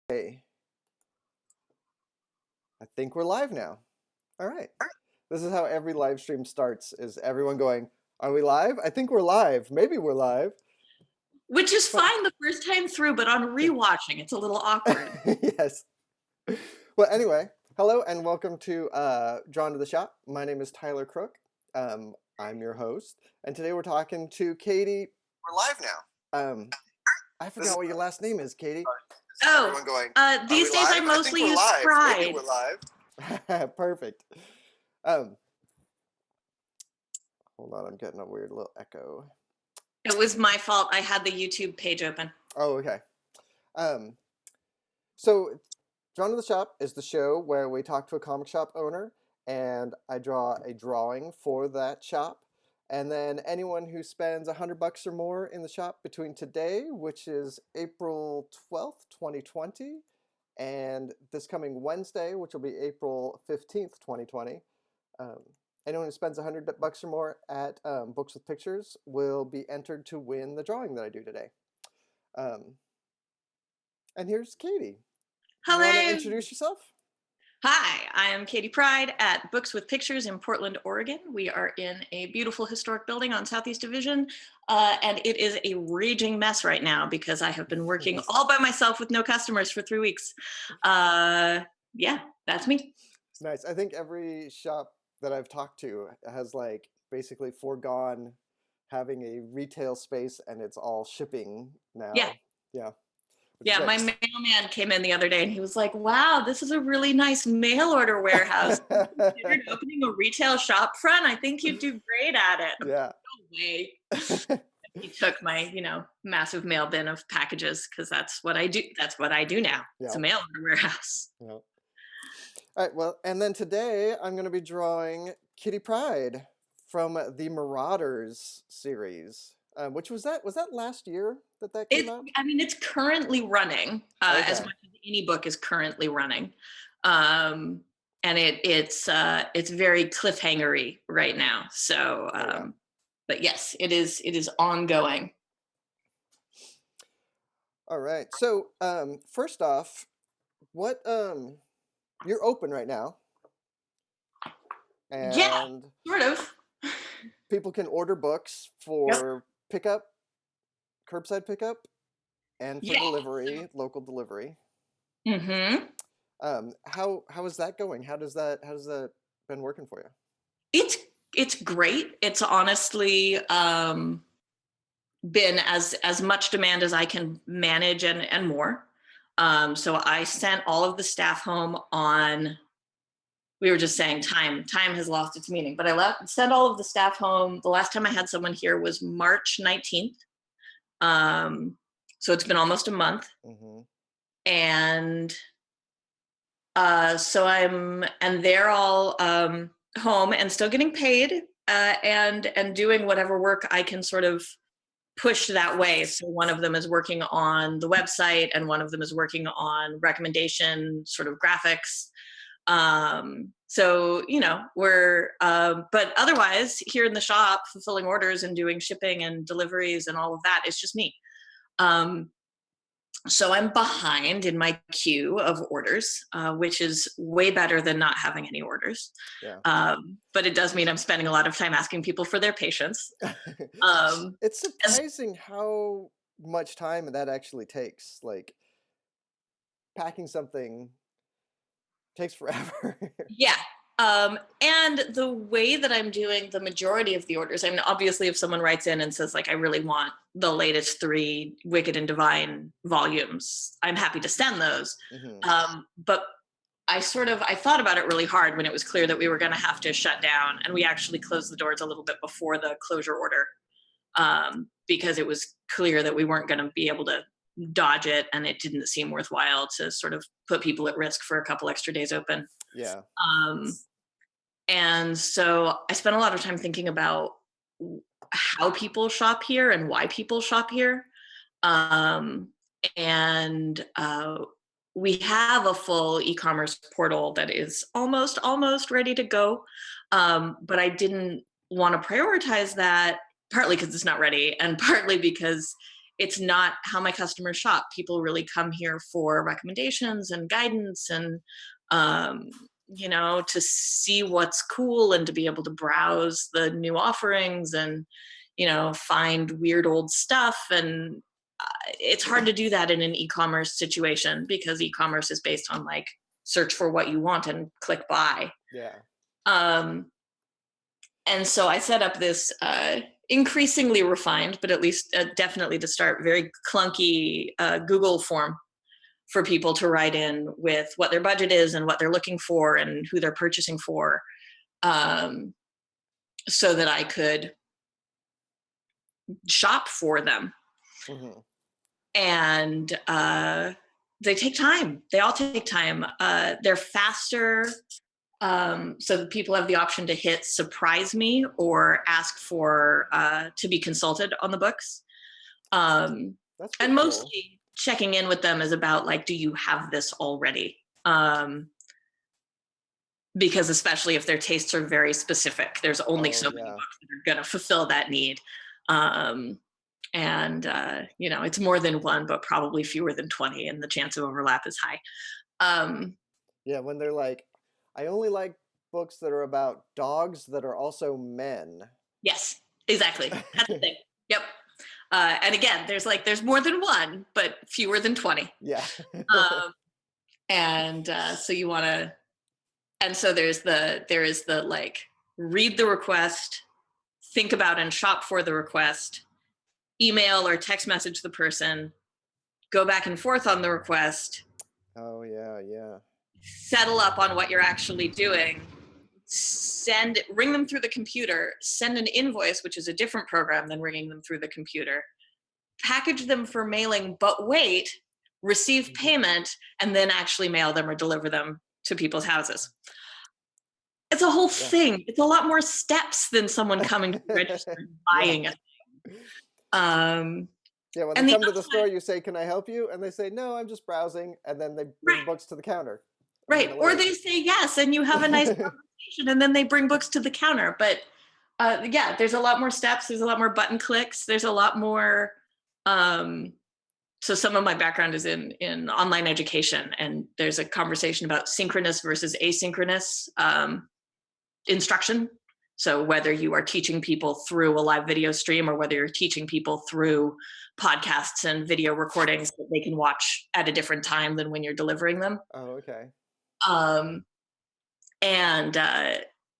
Hey, I think we're live now. All right. This is how every live stream starts, is everyone going, are we live? I think we're live. Maybe we're live. Which is But- fine the first time through, but on rewatching, it's a little awkward. Yes. Well, anyway, hello and welcome to Drawn to the Shop. My name is Tyler Crook. I'm your host. And today we're talking to Katie. We're live now. I forgot what your last name is, Katie. Oh, Going, these days I mostly use Pride. Maybe we're live. Perfect. Hold on, I'm getting a weird little echo. It was my fault. I had the YouTube page open. Oh, okay. So Drawn to the Shop is the show where we talk to a comic shop owner and I draw a drawing for that shop. And then anyone who spends $100 or more in the shop between today, which is April 12th, 2020, and this coming Wednesday, which will be April 15th, 2020, anyone who spends $100 or more at Books with Pictures will be entered to win the drawing that I do today. And here's Katie. Hello. You want to introduce yourself? Hi, I am Katie Pride at Books with Pictures in Portland, Oregon. We are in a beautiful historic building on Southeast Division, and it is a raging mess right now because I have been working all by myself with no customers for 3 weeks. Yeah, that's me. Nice. I think every shop that I've talked to has like basically foregone having a retail space and it's all shipping now. Yeah. Yeah. Yeah, my mailman came in the other day and he was like, wow, this is a really nice mail order warehouse. Have you considered opening a retail shop front? I think you'd do great at it. Yeah. No way. He took my, massive mail bin of packages because that's what I do. That's what I do now. Yeah. It's a mail order warehouse. Yeah. All right. Well, and then today I'm going to be drawing Kitty Pride from the Marauders series. Which was that? Was that last year that came out? I mean, it's currently running, as much as any book is currently running, and it's very cliffhangery right now. So, but yes, it is ongoing. All right. So, first off, what you're open right now, and yeah, sort of. People can order books for pickup, curbside pickup, and for delivery, local delivery. Mm-hmm. How is that going? How's that been working for you? It's great. It's honestly been as much demand as I can manage and more. So I sent all of the staff home on. We were just saying time has lost its meaning, but I sent all of the staff home. The last time I had someone here was March 19th. So it's been almost a month. Mm-hmm. And so they're all home and still getting paid and doing whatever work I can sort of push that way. So one of them is working on the website and one of them is working on recommendation sort of graphics. So, we're, but otherwise here in the shop, fulfilling orders and doing shipping and deliveries and all of that, it's just me. So I'm behind in my queue of orders, which is way better than not having any orders. Yeah. But it does mean I'm spending a lot of time asking people for their patience. It's surprising how much time that actually takes. Like packing something takes forever. Yeah. And the way that I'm doing the majority of the orders, I mean, obviously if someone writes in and says like, I really want the latest 3 Wicked and Divine volumes, I'm happy to send those. Mm-hmm. But I thought about it really hard when it was clear that we were going to have to shut down, and we actually closed the doors a little bit before the closure order, because it was clear that we weren't going to be able to dodge it, and it didn't seem worthwhile to sort of put people at risk for a couple extra days open. Yeah. And so I spent a lot of time thinking about how people shop here and why people shop here. And we have a full e-commerce portal that is almost ready to go. But I didn't want to prioritize that, partly because it's not ready and partly because it's not how my customers shop. People really come here for recommendations and guidance and, um, to see what's cool and to be able to browse the new offerings and, find weird old stuff. And it's hard to do that in an e-commerce situation because e-commerce is based on like search for what you want and click buy. Yeah. Um, and so I set up this increasingly refined, but at least definitely to start, very clunky Google form for people to write in with what their budget is and what they're looking for and who they're purchasing for, so that I could shop for them. Mm-hmm. And they take time. They all take time. They're faster. So that people have the option to hit surprise me or ask for to be consulted on the books. And cool. Mostly checking in with them is about like, do you have this already? Because especially if their tastes are very specific, there's only so many books that are going to fulfill that need. It's more than one, but probably fewer than 20, and the chance of overlap is high. When they're like, I only like books that are about dogs that are also men. Yes, exactly. That's the thing. Yep. And again, there's more than one, but fewer than 20. Yeah. So you want to, and so there is the like, read the request, think about and shop for the request, email or text message the person, go back and forth on the request. Oh yeah. Settle up on what you're actually doing, ring them through the computer, send an invoice, which is a different program than ringing them through the computer, package them for mailing, but wait, receive payment, and then actually mail them or deliver them to people's houses. It's a whole thing. It's a lot more steps than someone coming to register and buying a thing. When they come to the store, you say, "Can I help you?" And they say, "No, I'm just browsing." And then they bring books to the counter. Right. Or they say yes, and you have a nice conversation, and then they bring books to the counter. But there's a lot more steps. There's a lot more button clicks. There's a lot more. So some of my background is in online education, and there's a conversation about synchronous versus asynchronous instruction. So whether you are teaching people through a live video stream or whether you're teaching people through podcasts and video recordings that they can watch at a different time than when you're delivering them. Oh, okay.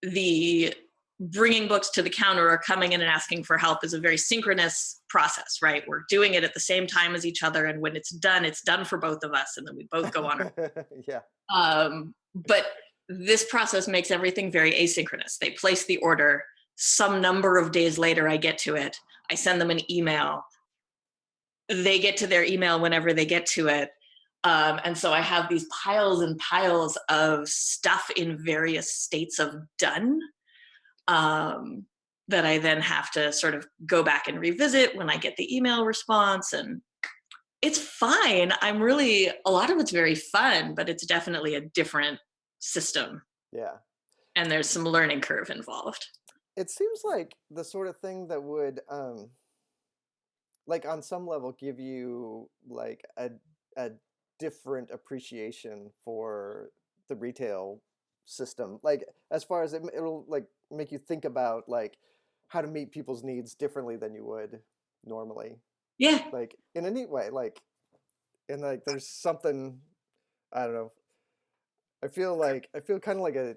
The bringing books to the counter or coming in and asking for help is a very synchronous process, right? We're doing it at the same time as each other, and when it's done for both of us, and then we both go on. But this process makes everything very asynchronous. They place the order. Some number of days later, I get to it. I send them an email. They get to their email whenever they get to it. And so I have these piles and piles of stuff in various states of done that I then have to sort of go back and revisit when I get the email response. And it's fine. A lot of it's very fun, but it's definitely a different system. Yeah. And there's some learning curve involved. It seems like the sort of thing that would, like on some level, give you like a different appreciation for the retail system. Like as far as it'll like make you think about like how to meet people's needs differently than you would normally. Yeah. Like in a neat way. Like, and like there's something, I don't know. I feel kind of like a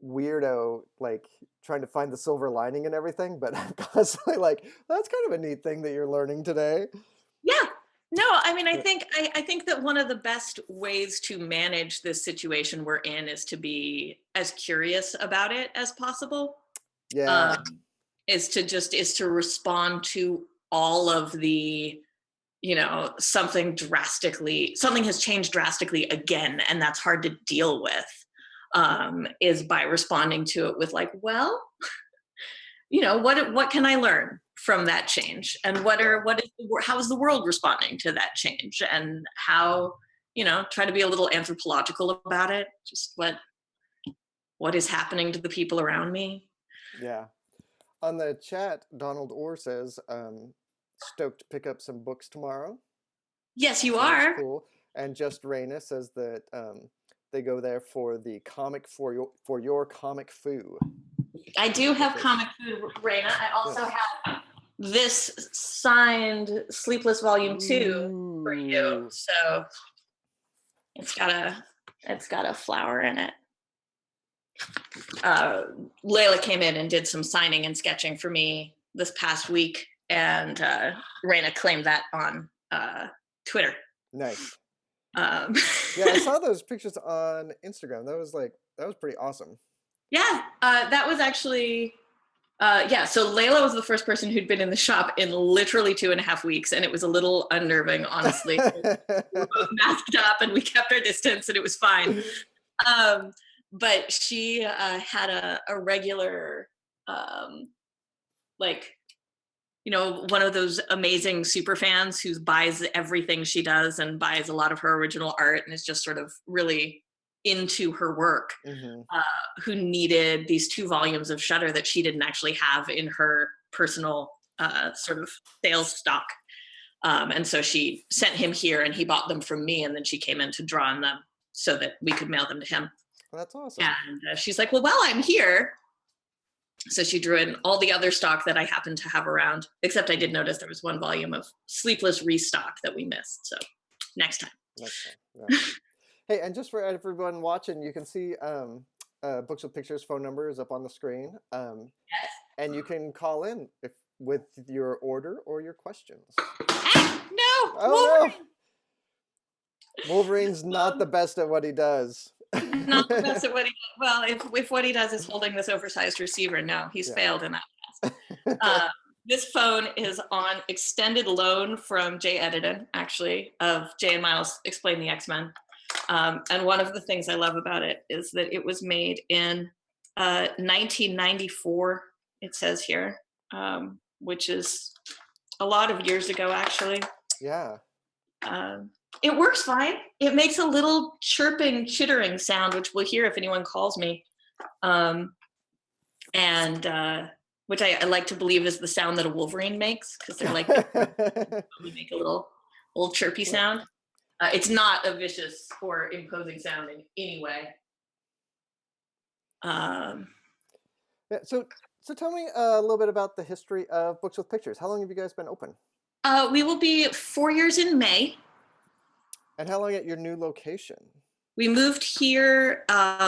weirdo, like trying to find the silver lining and everything, but I'm constantly like, that's kind of a neat thing that you're learning today. Yeah. No, I mean, I think that one of the best ways to manage this situation we're in is to be as curious about it as possible. Yeah. Is to respond to all of the, something has changed drastically again, and that's hard to deal with, is by responding to it with like, well, what can I learn from that change, and how is the world responding to that change, and how, try to be a little anthropological about it, just what is happening to the people around me. Yeah. On the chat, Donald Orr says, stoked to pick up some books tomorrow. Yes, you So that's are. cool. And Just Raina says that they go there for the comic for your comic foo. I do have comic food, Raina. I also have this signed Sleepless Volume 2 for you. So it's got a flower in it. Layla came in and did some signing and sketching for me this past week, and Raina claimed that on Twitter. Nice. Yeah, I saw those pictures on Instagram. That was pretty awesome. Yeah, that was actually so Layla was the first person who'd been in the shop in literally 2.5 weeks, and it was a little unnerving, honestly. We were both masked up and we kept our distance and it was fine. But she had a regular, one of those amazing super fans who buys everything she does and buys a lot of her original art and is just sort of really into her work, who needed these 2 volumes of Shudder that she didn't actually have in her personal sort of sales stock. And so she sent him here and he bought them from me, and then she came in to draw on them so that we could mail them to him. Well, that's awesome. And she's like, well, while I'm here, so she drew in all the other stock that I happened to have around, except I did notice there was 1 volume of Sleepless restock that we missed. So next time. Yeah. Hey, and just for everyone watching, you can see Books with Pictures phone number is up on the screen. Yes. And you can call in with your order or your questions. No! Oh, no! Wolverine's not the best at what he does. Not the best at what he does. Well, if what he does is holding this oversized receiver, no, he's failed in that task. This phone is on extended loan from Jay Edidin, actually, of Jay and Miles Explain the X-Men. And one of the things I love about it is that it was made in 1994, it says here, which is a lot of years ago, actually. Yeah. It works fine. It makes a little chirping, chittering sound, which we'll hear if anyone calls me. Which I like to believe is the sound that a Wolverine makes, because they're like, they make a little chirpy sound. It's not a vicious or imposing sound in any way. So tell me a little bit about the history of Books with Pictures. How long have you guys been open? We will be 4 years in May. And how long at your new location? We moved here.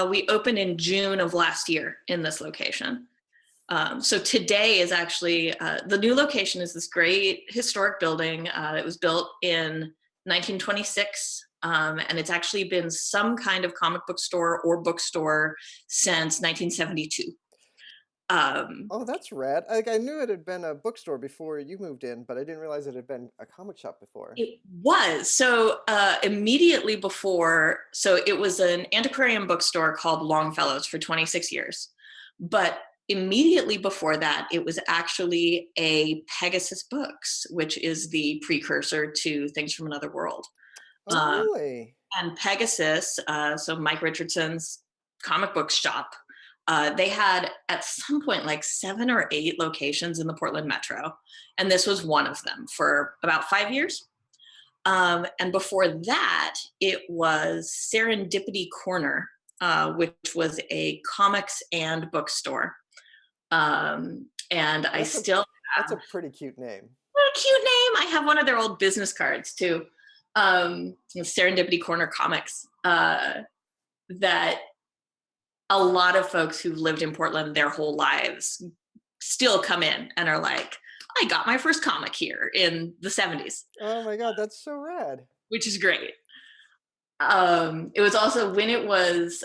We opened in June of last year in this location. So today is actually, the new location is this great historic building. It was built in 1926, and it's actually been some kind of comic book store or bookstore since 1972. Oh, that's rad. I knew it had been a bookstore before you moved in, but I didn't realize it had been a comic shop before. It was. So immediately before, so it was an antiquarian bookstore called Longfellow's for 26 years. But immediately before that, it was actually a Pegasus Books, which is the precursor to Things from Another World. Oh, really? And Pegasus, so Mike Richardson's comic book shop, they had at some point like 7 or 8 locations in the Portland metro. And this was one of them for about 5 years. And before that, it was Serendipity Corner, which was a comics and bookstore. And that's a pretty cute name. What a cute name. I have one of their old business cards too. Serendipity Corner Comics, that a lot of folks who've lived in Portland their whole lives still come in and are like, I got my first comic here in the 70s. Oh my God, that's so rad. Which is great. It was also when it was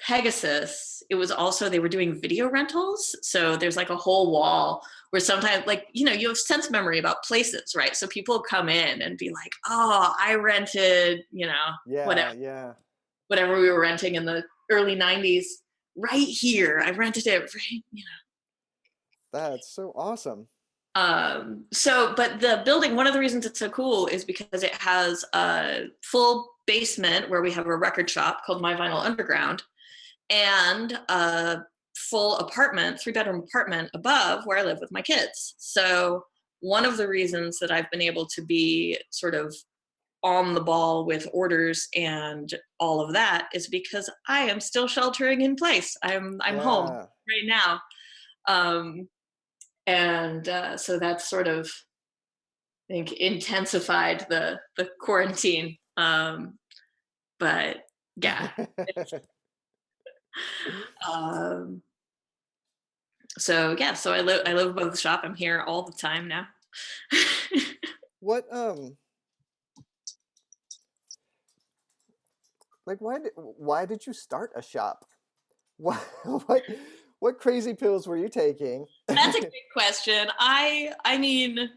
Pegasus, it was also, they were doing video rentals. So there's like a whole wall where sometimes, like, you know, you have sense memory about places, right? So people come in and be like, oh, I rented, you know, whatever we were renting in the early 90s right here. I rented it, right, you know. That's so awesome. But the building, one of the reasons it's so cool is because it has a full basement where we have a record shop called My Vinyl Underground, and a full apartment, 3-bedroom apartment above where I live with my kids. So one of the reasons that I've been able to be sort of on the ball with orders and all of that is because I am still sheltering in place. I'm home Yeah. right now. Um, and so that's sort of, I think, intensified the quarantine. But yeah. Um, so yeah, so I live above the shop. I'm here all the time now. What like why did you start a shop? What what what crazy pills were you taking? That's a great question. I mean,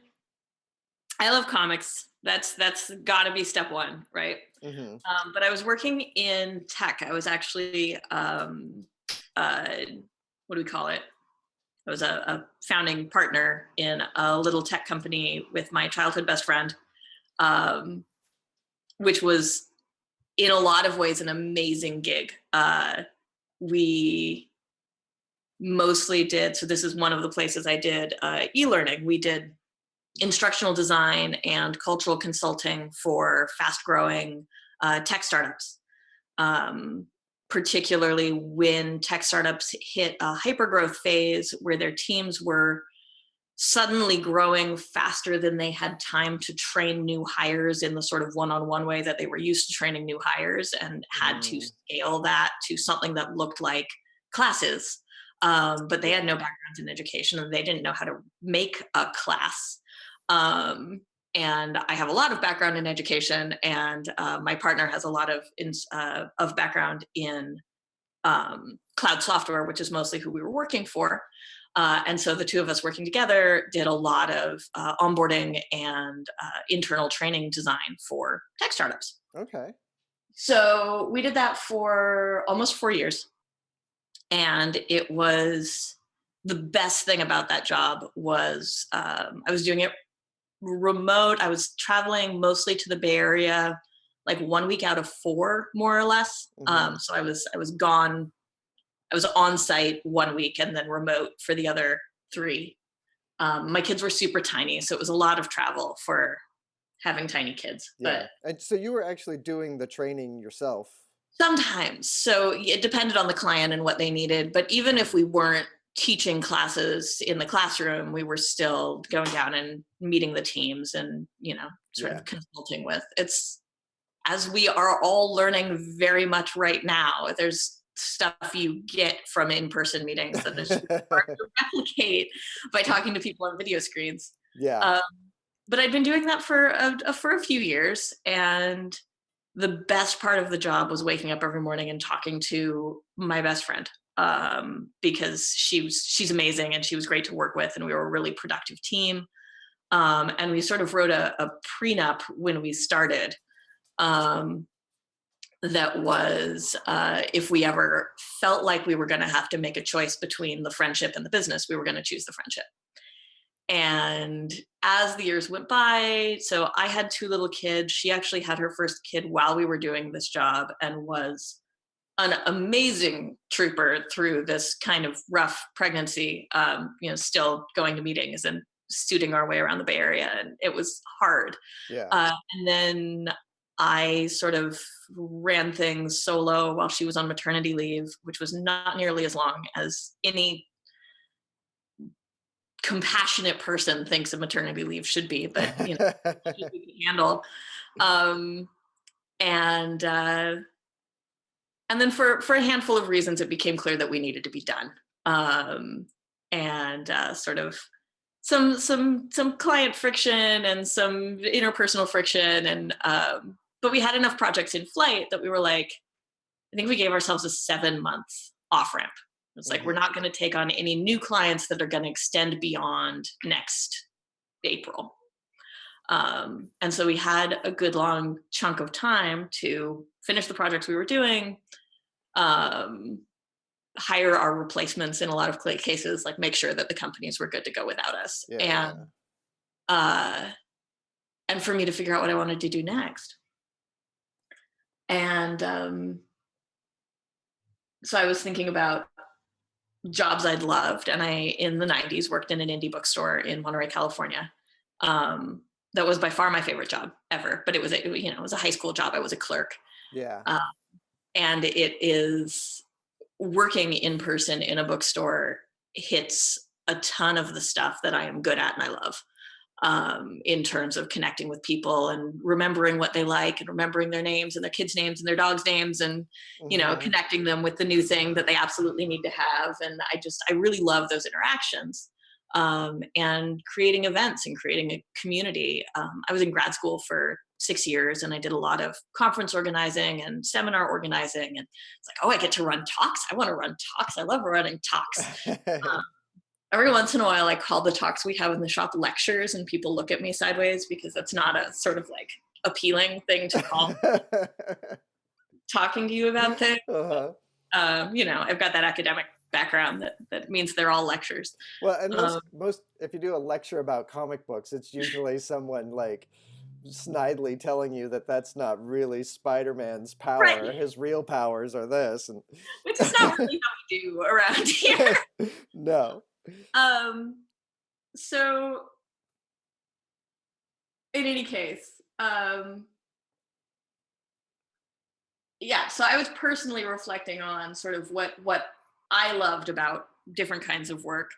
I love comics. That's got to be step one, right? Hmm. But I was working in tech. I was actually uh, what do we call it? I was a founding partner in a little tech company with my childhood best friend, um, which was in a lot of ways an amazing gig. We mostly did, so this is one of the places I did e-learning. We did instructional design and cultural consulting for fast growing tech startups. Um, Particularly when tech startups hit a hypergrowth phase where their teams were suddenly growing faster than they had time to train new hires in the sort of one-on-one way that they were used to training new hires, and had to Mm, scale that to something that looked like classes. But they had yeah. no background in education and they didn't know how to make a class. Um, and I have a lot of background in education, and my partner has a lot of background in cloud software, which is mostly who we were working for. And so the two of us working together did a lot of onboarding and internal training design for tech startups. Okay. So we did that for almost 4 years. And it was the best thing about that job was I was doing it remote. I was traveling mostly to the Bay Area, like 1 week out of 4, more or less. Hmm. So I was gone. I was on site 1 week and then remote for the other 3. My kids were super tiny, so it was a lot of travel for having tiny kids. Yeah. But And so you were actually doing the training yourself. sometimes, so it depended on the client and what they needed. But even if we weren't teaching classes in the classroom, we were still going down and meeting the teams and sort Yeah. of consulting with. It's, as we are all learning very much right now, there's stuff you get from in-person meetings that is just hard to replicate by talking to people on video screens. Yeah. Um, but I'd been doing that for a few years, and the best part of the job was waking up every morning and talking to my best friend, because she's amazing and she was great to work with, and we were a really productive team. And we sort of wrote a prenup when we started, um, that was, if we ever felt like we were going to have to make a choice between the friendship and the business, we were going to choose the friendship. And as the years went by, so I had 2 little kids. She actually had her first kid while we were doing this job and was an amazing trooper through this kind of rough pregnancy, still going to meetings and suiting our way around the Bay Area. And it was hard. Yeah. And then I sort of ran things solo while she was on maternity leave, which was not nearly as long as any compassionate person thinks a maternity leave should be, but we can handle. Um, and then for a handful of reasons, it became clear that we needed to be done. And sort of some client friction and some interpersonal friction, and but we had enough projects in flight that we were like, I think we gave ourselves a 7-month off ramp. It's like, we're Hmm. not going to take on any new clients that are going to extend beyond next April. And so we had a good long chunk of time to finish the projects we were doing, um, hire our replacements in a lot of cases, like make sure that the companies were good to go without us. Yeah. And Yeah. uh, and for me to figure out what I wanted to do next. And so I was thinking about jobs I'd loved. And I, in the 90s, worked in an indie bookstore in Monterey, California. That was by far my favorite job ever, but it was it was a high school job. I was a clerk. Yeah. Uh, and it is working in person in a bookstore hits a ton of the stuff that I am good at and I love, in terms of connecting with people and remembering what they like and remembering their names and their kids' names and their dogs' names, and connecting them with the new thing that they absolutely need to have. And I really love those interactions, and creating events and creating a community. I was in grad school for 6 years, and I did a lot of conference organizing and seminar organizing. And it's like, oh, I get to run talks. I want to run talks. I love running talks. Every once in a while, I call the talks we have in the shop lectures, and people look at me sideways because that's not a sort of like appealing thing to call talking to you about things. Uh-huh. I've got that academic background that means they're all lectures. Well, and most if you do a lecture about comic books, it's usually someone like snidely telling you that that's not really Spider-Man's power. Right. His real powers are this, and Which is not really how we do around here. No. So in any case, so I was personally reflecting on sort of what I loved about different kinds of work.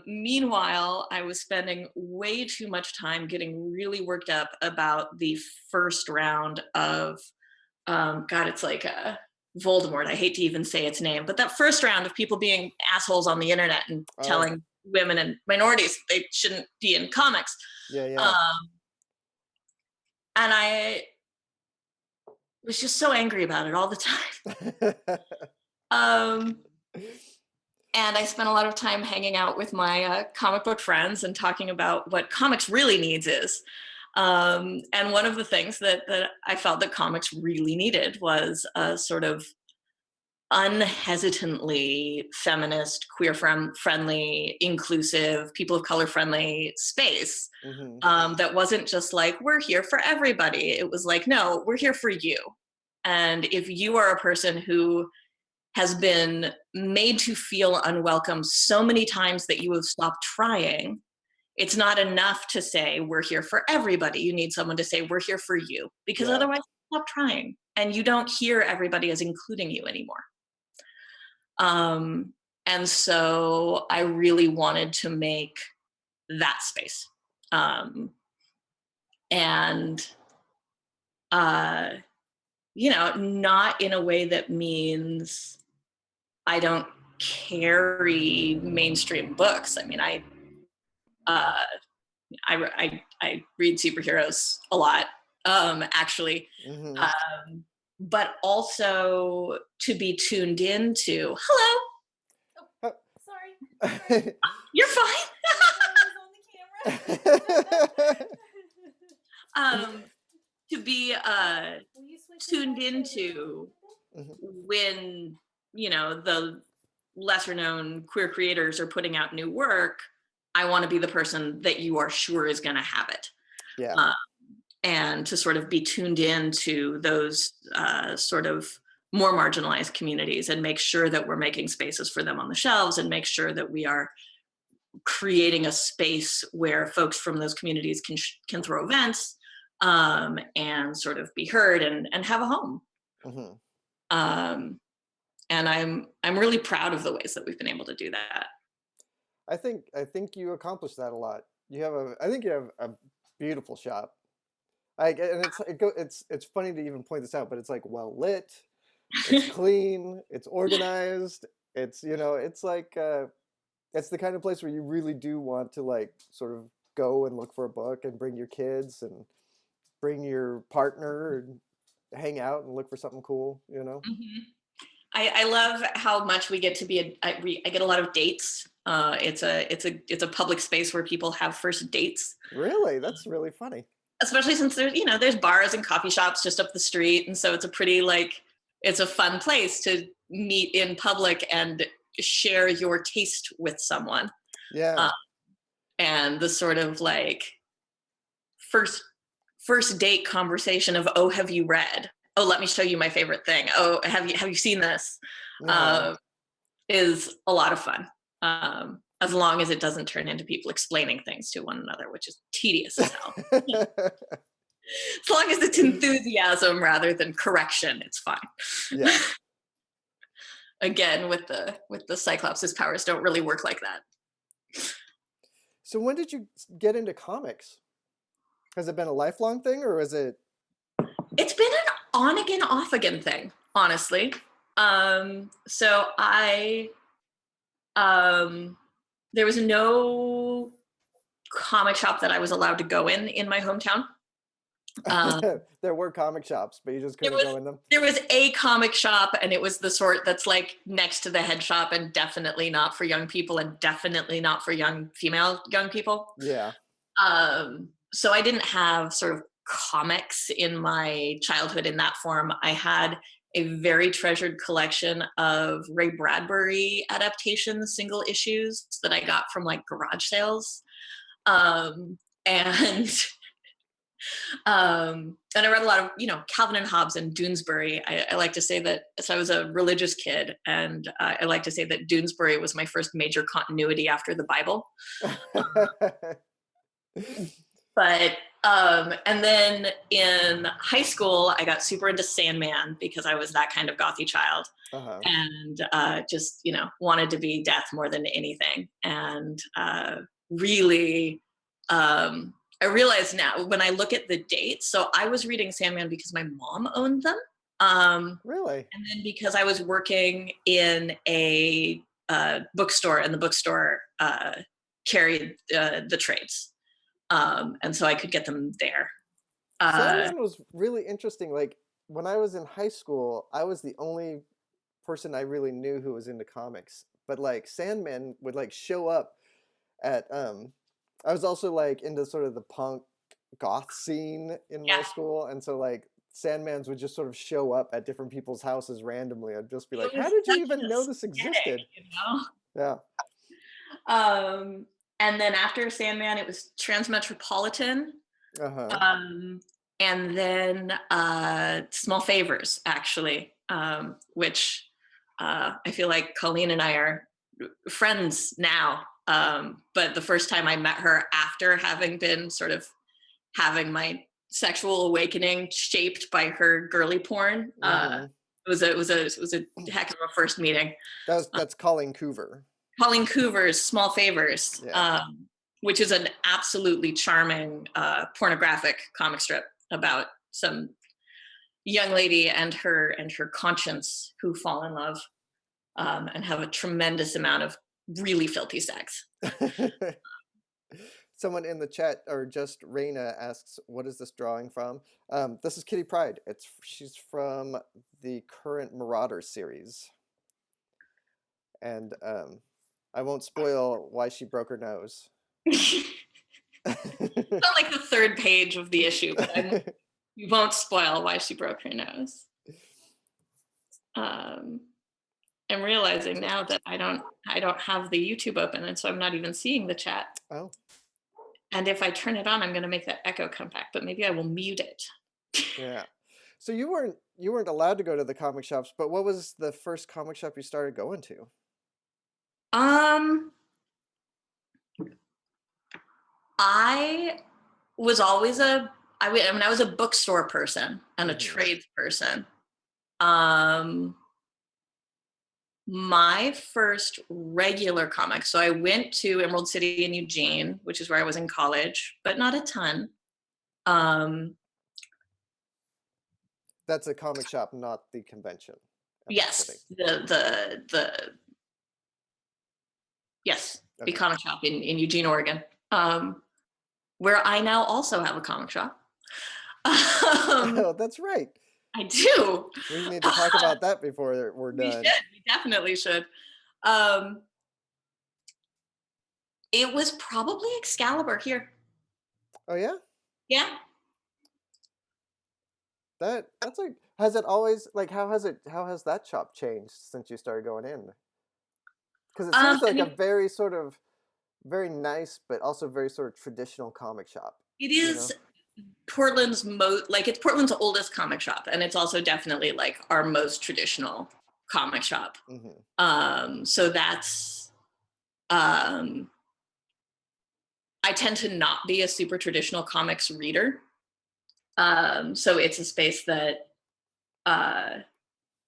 Meanwhile, I was spending way too much time getting really worked up about the first round of, it's like Voldemort. I hate to even say its name, but that first round of people being assholes on the internet and telling women and minorities they shouldn't be in comics. Yeah. And I was just so angry about it all the time. And I spent a lot of time hanging out with my comic book friends and talking about what comics really needs is. And one of the things that I felt that comics really needed was a sort of unhesitantly feminist, queer friendly, inclusive, people of color friendly space. That wasn't just like, we're here for everybody. It was like, no, we're here for you. And if you are a person who has been made to feel unwelcome so many times that you have stopped trying, it's not enough to say, we're here for everybody. You need someone to say, we're here for you, because otherwise stop trying. And you don't hear everybody as including you anymore. And so I really wanted to make that space. Not in a way that means I don't carry mainstream books. I mean, I read superheroes a lot, actually. But also to be tuned into, hello. Oh, sorry. You're fine. To be tuned into when, the lesser known queer creators are putting out new work, I want to be the person that you are sure is going to have it. Yeah. And to sort of be tuned into those sort of more marginalized communities and make sure that we're making spaces for them on the shelves, and make sure that we are creating a space where folks from those communities can throw events, and sort of be heard and have a home. And I'm really proud of the ways that we've been able to do that. I think you accomplished that a lot. I think you have a beautiful shop. And it's funny to even point this out, but it's like well lit, it's clean, it's organized. It's it's like it's the kind of place where you really do want to like sort of go and look for a book and bring your kids and bring your partner and hang out and look for something cool. I love how much we get to be I get a lot of dates. It's a public space where people have first dates. Really? That's really funny. Especially since there's bars and coffee shops just up the street. And so it's a pretty it's a fun place to meet in public and share your taste with someone. Yeah. And the sort of like first date conversation of, oh, have you read? Oh, let me show you my favorite thing. Oh, have you seen this? is a lot of fun. As long as it doesn't turn into people explaining things to one another, which is tedious as hell. As long as it's enthusiasm rather than correction, it's fine. Yeah. Again, with the Cyclops' powers don't really work like that. So when did you get into comics? Has it been a lifelong thing, or is it? It's been an on again, off again thing, honestly. So there was no comic shop that I was allowed to go in my hometown. There were comic shops, but you just couldn't go in them. There was a comic shop, and it was the sort that's like next to the head shop, and definitely not for young people, and definitely not for young people. Yeah. So I didn't have sort of comics in my childhood in that form. I had a very treasured collection of Ray Bradbury adaptations, single issues that I got from like garage sales. And I read a lot of, Calvin and Hobbes and Doonesbury. I like to say that, so I was a religious kid, and I like to say that Doonesbury was my first major continuity after the Bible. But, and then in high school, I got super into Sandman because I was that kind of gothy child. And just, wanted to be death more than anything. And really, I realize now when I look at the dates, so I was reading Sandman because my mom owned them. Really? And then because I was working in a bookstore, and the bookstore carried the trades. And so I could get them there. Sandman was really interesting. Like when I was in high school, I was the only person I really knew who was into comics. But like Sandman would like show up at I was also like into sort of the punk goth scene in my school, and so like Sandmans would just sort of show up at different people's houses randomly. I'd just be like, "How did you even know this existed?" Yeah. And then after Sandman, it was Transmetropolitan. And then Small Favors, actually, which I feel like Colleen and I are friends now. But the first time I met her after having been sort of having my sexual awakening shaped by her girly porn, it was a heck of a first meeting. That's Colleen Coover. Colleen Coover's Small Favors, which is an absolutely charming pornographic comic strip about some young lady and her conscience who fall in love and have a tremendous amount of really filthy sex. Someone in the chat, or just Raina, asks, "What is this drawing from?" This is Kitty Pryde. She's from the current Marauders series, and I won't spoil why she broke her nose. It's not like the third page of the issue, but you won't spoil why she broke her nose. I'm realizing now that I don't have the YouTube open, and so I'm not even seeing the chat. Oh. And if I turn it on, I'm going to make that echo come back, but maybe I will mute it. Yeah. So you weren't allowed to go to the comic shops, but what was the first comic shop you started going to? I was always I was a bookstore person and a trades person. My first regular comic, so I went to Emerald City in Eugene, which is where I was in college, but not a ton. That's a comic shop, not the convention. Yes, the comic shop in Eugene, Oregon, where I now also have a comic shop. Oh, that's right. I do. We need to talk about that before we're done. We definitely should. It was probably Excalibur here. Oh yeah? Yeah. That's like, has it always, like, how has that shop changed since you started going in? Because it seems like a very sort of very nice but also very sort of traditional comic shop. It is Portland's it's Portland's oldest comic shop, and it's also definitely like our most traditional comic shop. Mm-hmm. So that's, I tend to not be a super traditional comics reader. So it's a space that,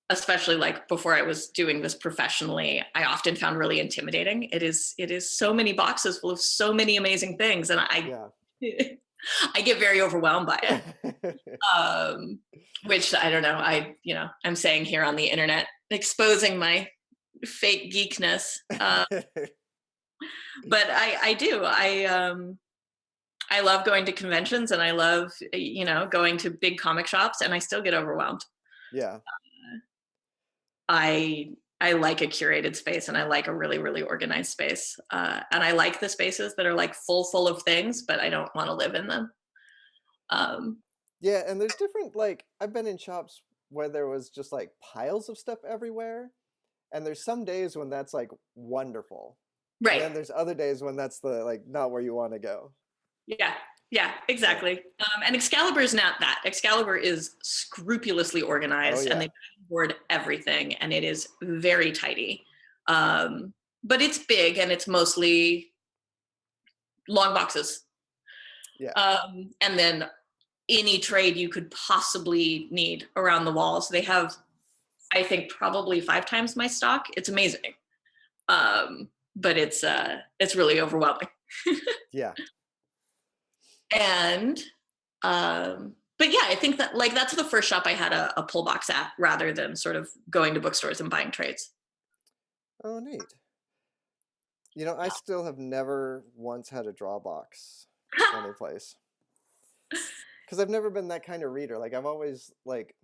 especially like before I was doing this professionally, I often found really intimidating. It is so many boxes full of so many amazing things, and I I get very overwhelmed by it. Which I don't know. I'm saying here on the internet, exposing my fake geekness. But I do. I love going to conventions, and I love, going to big comic shops, and I still get overwhelmed. Yeah. I like a curated space, and I like a really, really organized space. And I like the spaces that are like full of things, but I don't want to live in them. Yeah, and there's different, like, I've been in shops where there was just like piles of stuff everywhere, and there's some days when that's like wonderful. Right. And then there's other days when that's the like not where you want to go. Yeah, exactly. And Excalibur is not that. Excalibur is scrupulously organized, and they board everything, and it is very tidy. But it's big, and it's mostly long boxes. Yeah. And then any trade you could possibly need around the walls. They have, I think, probably 5 times my stock. It's amazing. But it's really overwhelming. Yeah. And but yeah, I think that like that's the first shop I had a pull box at, rather than sort of going to bookstores and buying trades. Oh, neat. I still have never once had a draw box anyplace. Because I've never been that kind of reader. Like, I've always, like,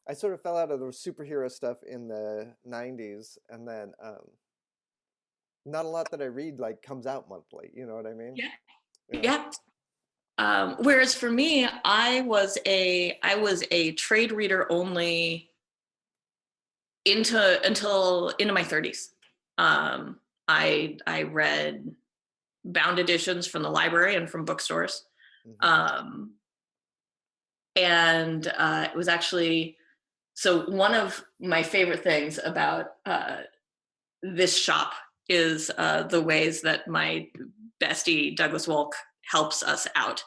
I sort of fell out of the superhero stuff in the 90s, and then not a lot that I read, like, comes out monthly. You know what I mean? Yeah. Whereas for me, I was a trade reader only until into my 30s. I read bound editions from the library and from bookstores. Mm-hmm. And it was actually, so one of my favorite things about this shop is the ways that my bestie Douglas Wolk helps us out.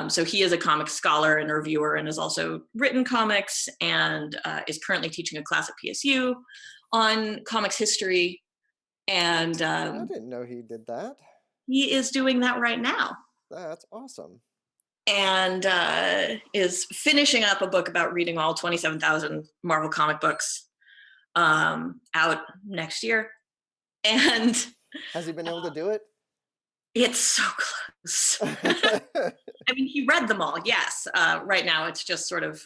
So he is a comics scholar and a reviewer, and has also written comics, and is currently teaching a class at PSU on comics history. And I didn't know he did that. He is doing that right now. That's awesome. And is finishing up a book about reading all 27,000 Marvel comic books out next year. And has he been able to do it? It's so close. I mean, he read them all, yes. Right now, it's just sort of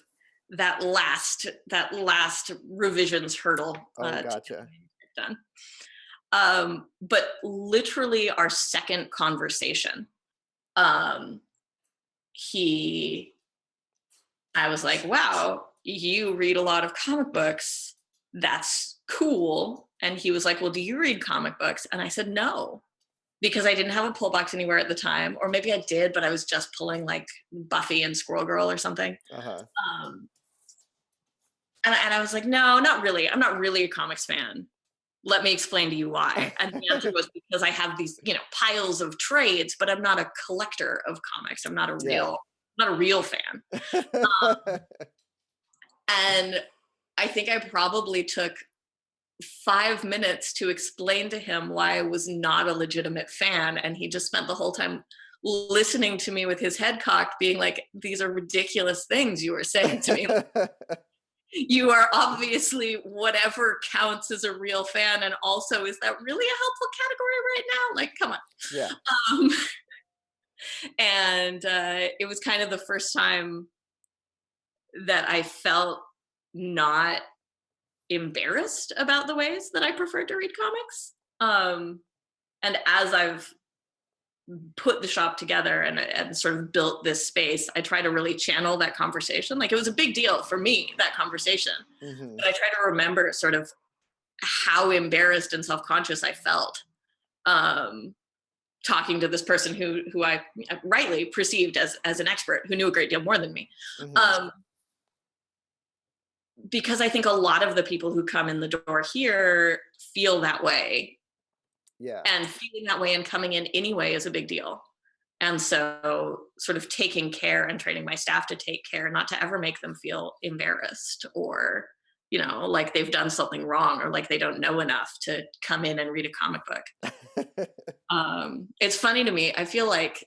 that last revisions hurdle. Gotcha. Done. But literally, our second conversation, I was like, "Wow, you read a lot of comic books. That's cool." And he was like, "Well, do you read comic books?" And I said, "No." Because I didn't have a pull box anywhere at the time, or maybe I did, but I was just pulling like Buffy and Squirrel Girl or something. Uh-huh. And I was like, no, not really. I'm not really a comics fan. Let me explain to you why. And the answer was because I have these, piles of trades, but I'm not a collector of comics. I'm not a real fan. And I think I probably took 5 minutes to explain to him why I was not a legitimate fan, and he just spent the whole time listening to me with his head cocked, being like, "These are ridiculous things you were saying to me. You are obviously whatever counts as a real fan, and also, is that really a helpful category right now? Like, come on." Yeah. And it was kind of the first time that I felt not embarrassed about the ways that I prefer to read comics. And as I've put the shop together and sort of built this space, I try to really channel that conversation. Like, it was a big deal for me, that conversation. Mm-hmm. But I try to remember sort of how embarrassed and self-conscious I felt talking to this person who I rightly perceived as an expert, who knew a great deal more than me. Mm-hmm. because I think a lot of the people who come in the door here feel that way, Yeah. and feeling that way and coming in anyway is a big deal. And so sort of taking care and training my staff to take care, not to ever make them feel embarrassed or, like they've done something wrong or like they don't know enough to come in and read a comic book. It's funny to me. I feel like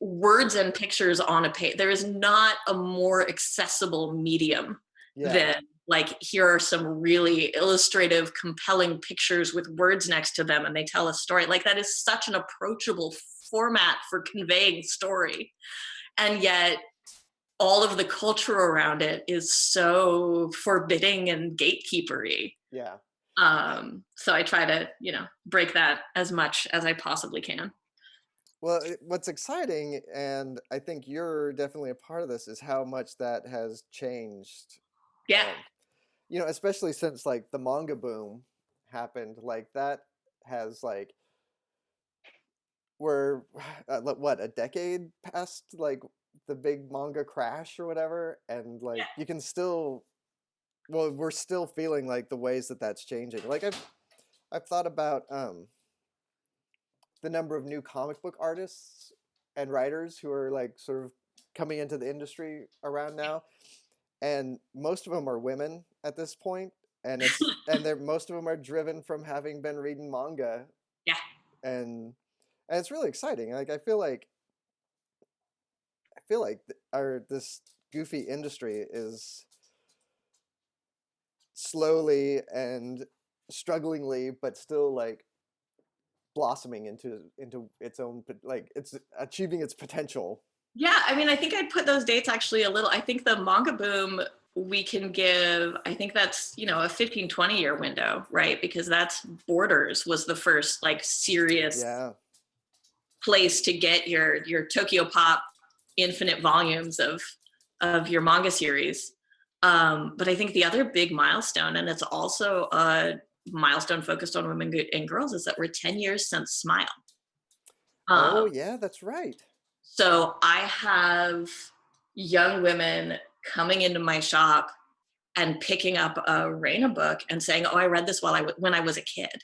words and pictures on a page, there is not a more accessible medium than like, here are some really illustrative, compelling pictures with words next to them and they tell a story. Like, that is such an approachable format for conveying story. And yet all of the culture around it is so forbidding and gatekeepery. Yeah. So I try to, break that as much as I possibly can. Well, what's exciting, and I think you're definitely a part of this, is how much that has changed. Yeah. Especially since like the manga boom happened, like that has like, we're what, a decade past like the big manga crash or whatever, and like you can still, well, we're still feeling like the ways that that's changing. Like I've thought about the number of new comic book artists and writers who are like sort of coming into the industry around now, and most of them are women at this point, and most of them are driven from having been reading manga. Yeah. And it's really exciting. Like I feel like this goofy industry is slowly and strugglingly, but still like blossoming into its own, like it's achieving its potential. Yeah, I mean, I think I'd put those dates actually a little. I think the manga boom we can give, I think that's, a 15-20 year window, right? Because that's Borders was the first like serious place to get your Tokyo Pop infinite volumes of your manga series. But I think the other big milestone, and it's also a milestone focused on women and girls, is that we're 10 years since Smile. Oh yeah, that's right. So I have young women coming into my shop and picking up a Reina book and saying, "Oh, I read this when I was a kid,"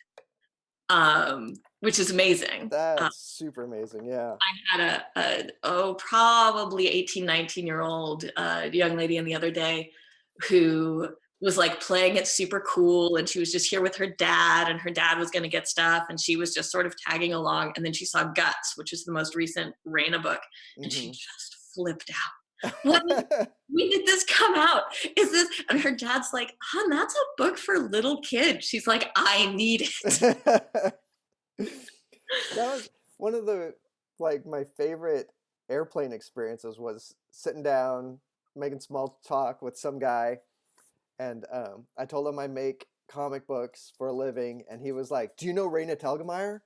which is amazing. That's super amazing. Yeah. I had probably 18, 19-year-old young lady in the other day who was like playing it super cool, and she was just here with her dad, and her dad was going to get stuff, and she was just sort of tagging along, and then she saw Guts, which is the most recent Reina book, and she just flipped out. When did this come out? Is this? And her dad's like, "Hon, that's a book for little kids." She's like, "I need it." That was one of the like my favorite airplane experiences, was sitting down making small talk with some guy, and I told him I make comic books for a living, and he was like, "Do you know Raina Telgemeier?"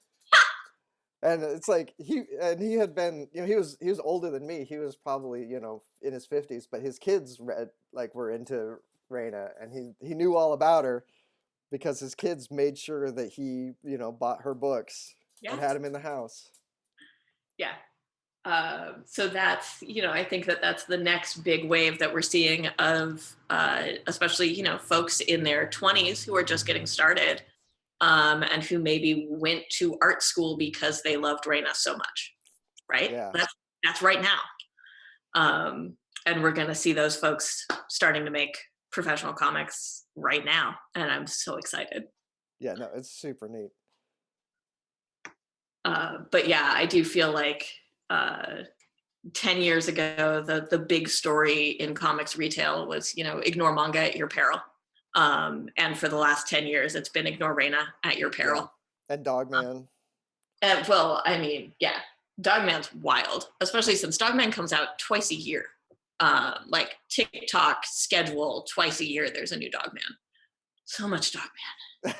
And it's like he had been, he was older than me. He was probably, in his 50s, but his kids were into Raina, and he knew all about her because his kids made sure that he, bought her books and had them in the house. Yeah. So that's, I think that's the next big wave that we're seeing of, especially, folks in their 20s who are just getting started, and who maybe went to art school because they loved Reina so much, right? Yeah. That's right now. And we're going to see those folks starting to make professional comics right now. And I'm so excited. Yeah, no, it's super neat. But yeah, I do feel like 10 years ago, the big story in comics retail was, ignore manga at your peril. And for the last 10 years, it's been ignore Reina at your peril. Yeah. And Dogman. Well, I mean, yeah, Dogman's wild, especially since Dogman comes out twice a year. Like TikTok schedule, twice a year, there's a new Dogman. So much Dogman.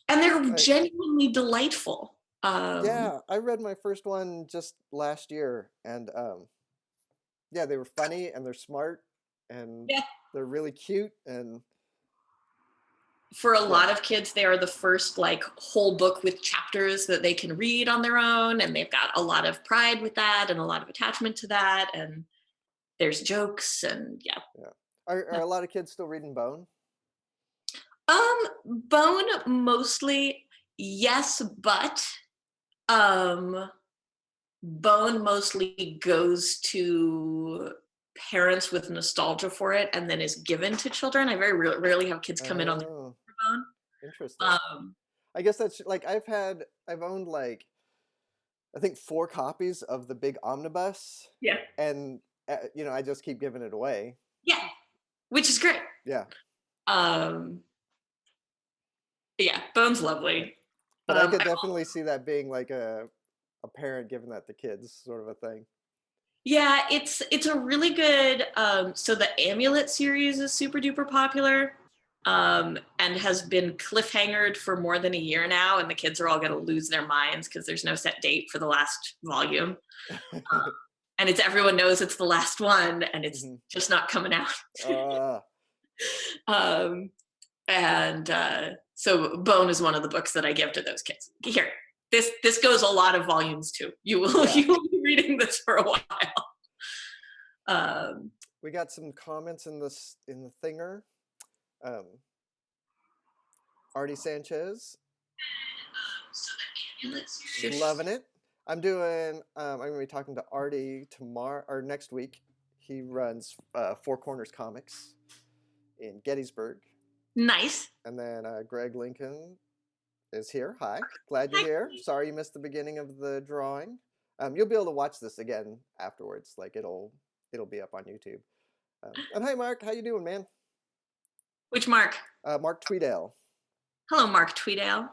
And they're genuinely delightful. Yeah, I read my first one just last year, and yeah, they were funny, and they're smart, and they're really cute, and for a lot of kids, they are the first like whole book with chapters that they can read on their own, and they've got a lot of pride with that and a lot of attachment to that. And there's jokes and yeah. Are a lot of kids still reading Bone? Bone mostly, yes, but Bone mostly goes to parents with nostalgia for it and then is given to children. I very rarely have kids come in on their own for Bone. Interesting. Um, I guess that's like I've owned like I think 4 copies of the big omnibus, yeah, and you know, I just keep giving it away. yeah, which is great. Yeah. Yeah, Bone's lovely. But I could definitely see that being like a parent giving that to kids sort of a thing. Yeah, it's a really good. So the Amulet series is super duper popular, and has been cliffhangered for more than a year now, and the kids are all going to lose their minds because there's no set date for the last volume, and it's everyone knows it's the last one, and it's just not coming out. So Bone is one of the books that I give to those kids. Here, this goes a lot of volumes too. You will be reading this for a while. We got some comments in the thinger. Artie Sanchez, loving it. I'm going to be talking to Artie tomorrow or next week. He runs Four Corners Comics in Gettysburg. Nice. And then Greg Lincoln is here. Hi, glad you're here. Sorry you missed the beginning of the drawing. You'll be able to watch this again afterwards. Like it'll be up on YouTube. And hi, Mark. How you doing, man? Which Mark? Mark Tweedale. Hello, Mark Tweedale.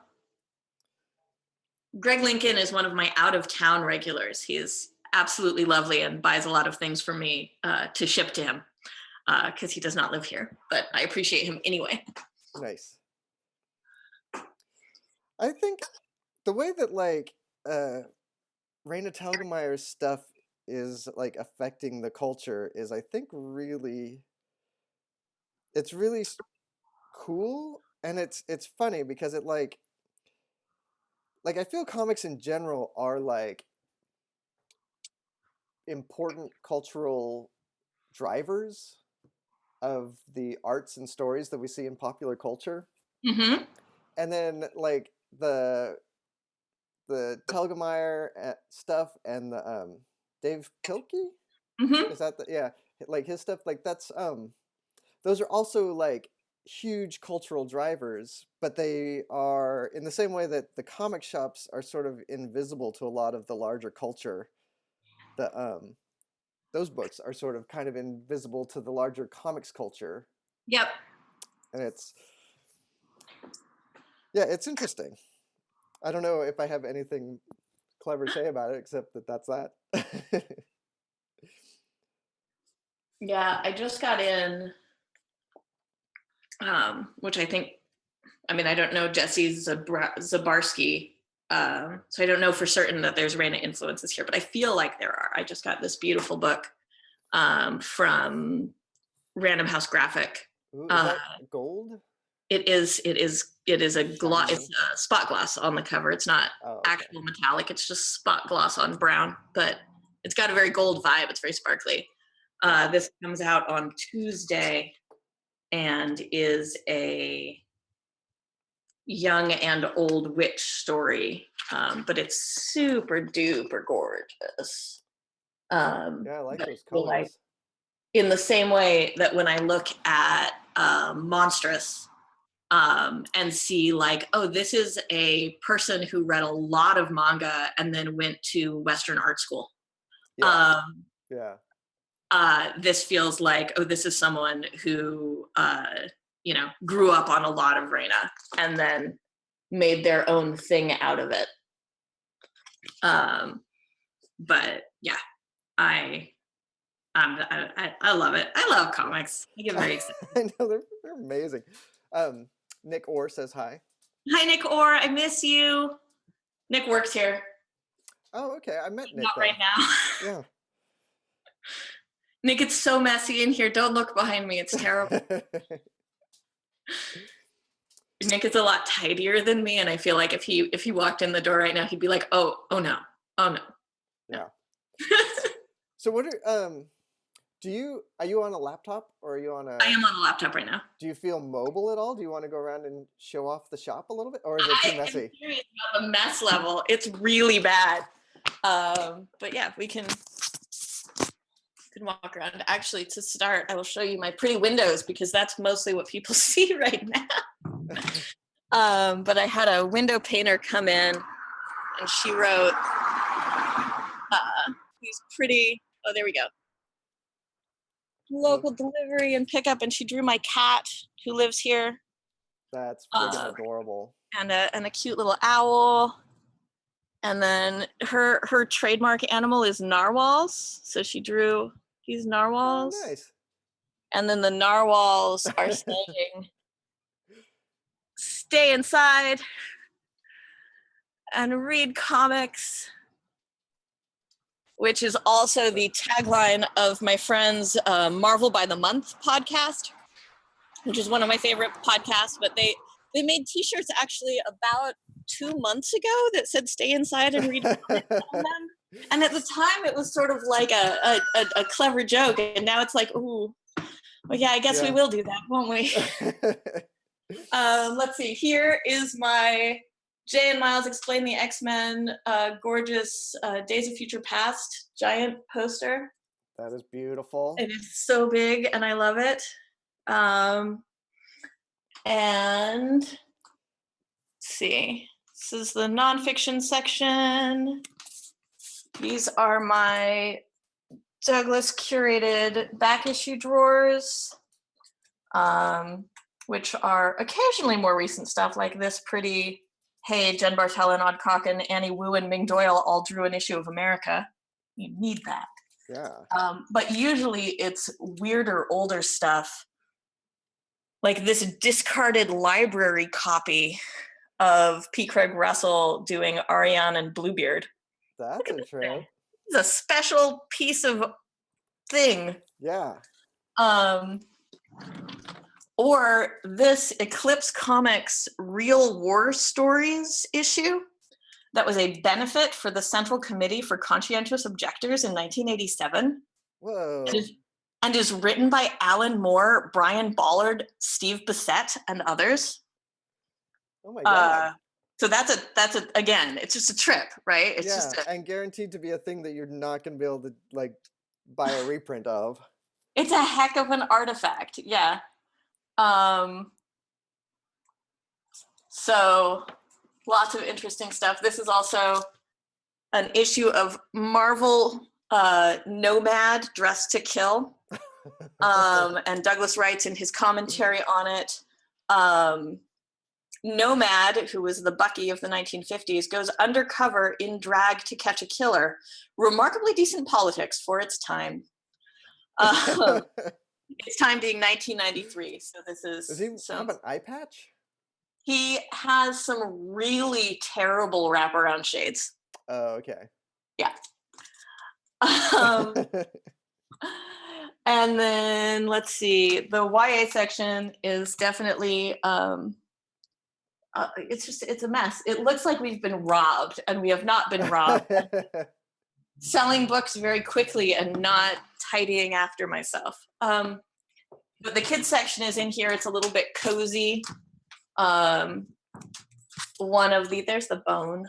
Greg Lincoln is one of my out-of-town regulars. He is absolutely lovely and buys a lot of things for me to ship to him because he does not live here, but I appreciate him anyway. Nice. I think the way that like Raina Telgemeier's stuff is like affecting the culture is, I think, it's really cool, and it's funny because it like I feel comics in general are like important cultural drivers of the arts and stories that we see in popular culture. Mm-hmm. And then like the Telgemeier stuff and the Dave Pilkey, is that like his stuff, like that's those are also like huge cultural drivers, but they are in the same way that the comic shops are sort of invisible to a lot of the larger culture. Those books are sort of kind of invisible to the larger comics culture. Yep. And it's interesting. I don't know if I have anything clever to say about it except that that's that. Yeah, I just got in, which I think, I don't know Jesse Zabarski, so I don't know for certain that there's Raina influences here, but I feel like there are. I just got this beautiful book from Random House Graphic. Ooh, is that gold? It is a gloss. It's a spot gloss on the cover. It's not actual metallic. It's just spot gloss on brown, but it's got a very gold vibe. It's very sparkly. This comes out on Tuesday and is a young and old witch story, but it's super duper gorgeous. I like those colors. Like, in the same way that when I look at Monstrous and see like, oh, this is a person who read a lot of manga and then went to Western art school. This feels like, oh, this is someone who grew up on a lot of Raina and then made their own thing out of it. But yeah, I love it. I love comics. I get very excited. I know, they're amazing. Nick Orr says hi. Hi, Nick Orr. I miss you. Nick works here. Oh, okay. I met Nick. Not right now. Yeah. Nick, it's so messy in here. Don't look behind me. It's terrible. Nick is a lot tidier than me, and I feel like if he walked in the door right now, he'd be like, oh no. Yeah. So what are Are you on a laptop or are you on a? I am on a laptop right now. Do you feel mobile at all? Do you want to go around and show off the shop a little bit, or is it too I messy? am serious about the mess level. It's really bad. But yeah, we can walk around. Actually, to start, I will show you my pretty windows because that's mostly what people see right now. But I had a window painter come in and she wrote these pretty, oh, there we go. Local delivery and pickup, and she drew my cat who lives here. That's freaking adorable. And a cute little owl. And then her trademark animal is narwhals. So she drew these narwhals. Oh, nice. And then the narwhals are saying, stay inside and read comics, which is also the tagline of my friend's Marvel by the Month podcast, which is one of my favorite podcasts. But they made t-shirts actually about 2 months ago that said stay inside and read comics on them. And at the time it was sort of like a clever joke, and now it's like, ooh, well, yeah, I guess we will do that, won't we? Let's see, here is my Jay and Miles Explain the X-Men gorgeous Days of Future Past giant poster. That is beautiful. It is so big and I love it. And let's see, this is the nonfiction section. These are my Douglas curated back issue drawers, which are occasionally more recent stuff like this pretty, hey, Jen Bartel and Odd Cocken, Annie Wu and Ming Doyle all drew an issue of America. You need that. Yeah. But usually it's weirder, older stuff, like this discarded library copy of P. Craig Russell doing Ariane and Bluebeard. That's a trip. It's a special piece of thing. Yeah. Or this Eclipse Comics Real War Stories issue that was a benefit for the Central Committee for Conscientious Objectors in 1987. Whoa. And is written by Alan Moore, Brian Ballard, Steve Bissett, and others. Oh my God. So that's again, it's just a trip, right? It's just and guaranteed to be a thing that you're not going to be able to like buy a reprint of. It's a heck of an artifact, yeah. So lots of interesting stuff. This is also an issue of Marvel Nomad Dressed to Kill. And Douglas writes in his commentary on it, Nomad, who was the Bucky of the 1950s, goes undercover in drag to catch a killer. Remarkably decent politics for its time. Its time being 1993. So this is. Does he have an eye patch? He has some really terrible wraparound shades. Oh, okay. Yeah. And then let's see, the YA section is definitely it's a mess. It looks like we've been robbed, and we have not been robbed. Selling books very quickly and not tidying after myself. But the kids section is in here. It's a little bit cozy. There's the bone.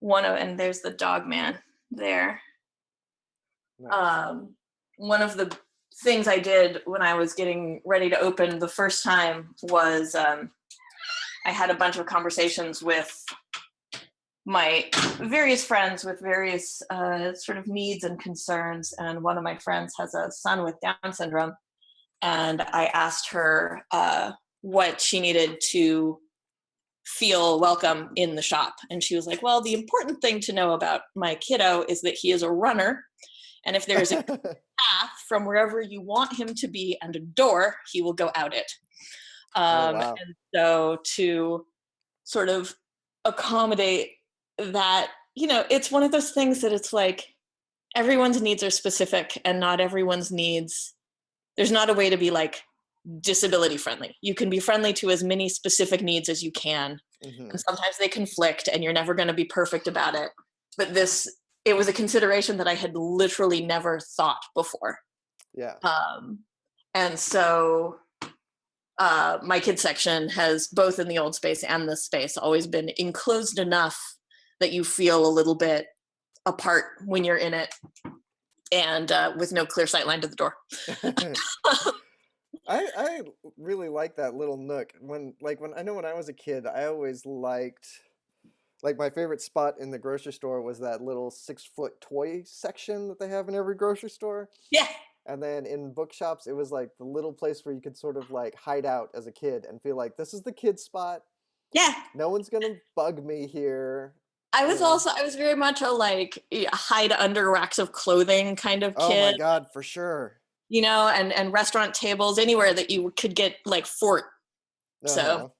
And there's the dog man there. Nice. One of the things I did when I was getting ready to open the first time was I had a bunch of conversations with my various friends with various sort of needs and concerns. And one of my friends has a son with Down syndrome. And I asked her what she needed to feel welcome in the shop. And she was like, well, the important thing to know about my kiddo is that he is a runner. And if there's a path from wherever you want him to be and a door, he will go out it. Wow. And so to sort of accommodate that, it's one of those things that it's like everyone's needs are specific and not everyone's needs. There's not a way to be like disability friendly. You can be friendly to as many specific needs as you can. Mm-hmm. And sometimes they conflict and you're never going to be perfect about it. But this it was a consideration that I had literally never thought before. Yeah. And so my kids section has, both in the old space and this space, always been enclosed enough that you feel a little bit apart when you're in it, and with no clear sight line to the door. I really like that little nook. When I was a kid, I always liked, like, my favorite spot in the grocery store was that little 6-foot toy section that they have in every grocery store. Yeah. And then in bookshops, it was like the little place where you could sort of like hide out as a kid and feel like this is the kid spot. Yeah. No one's gonna bug me here. I was very much a like hide under racks of clothing kind of kid. Oh my God, for sure. You know, and restaurant tables, anywhere that you could get like fort. So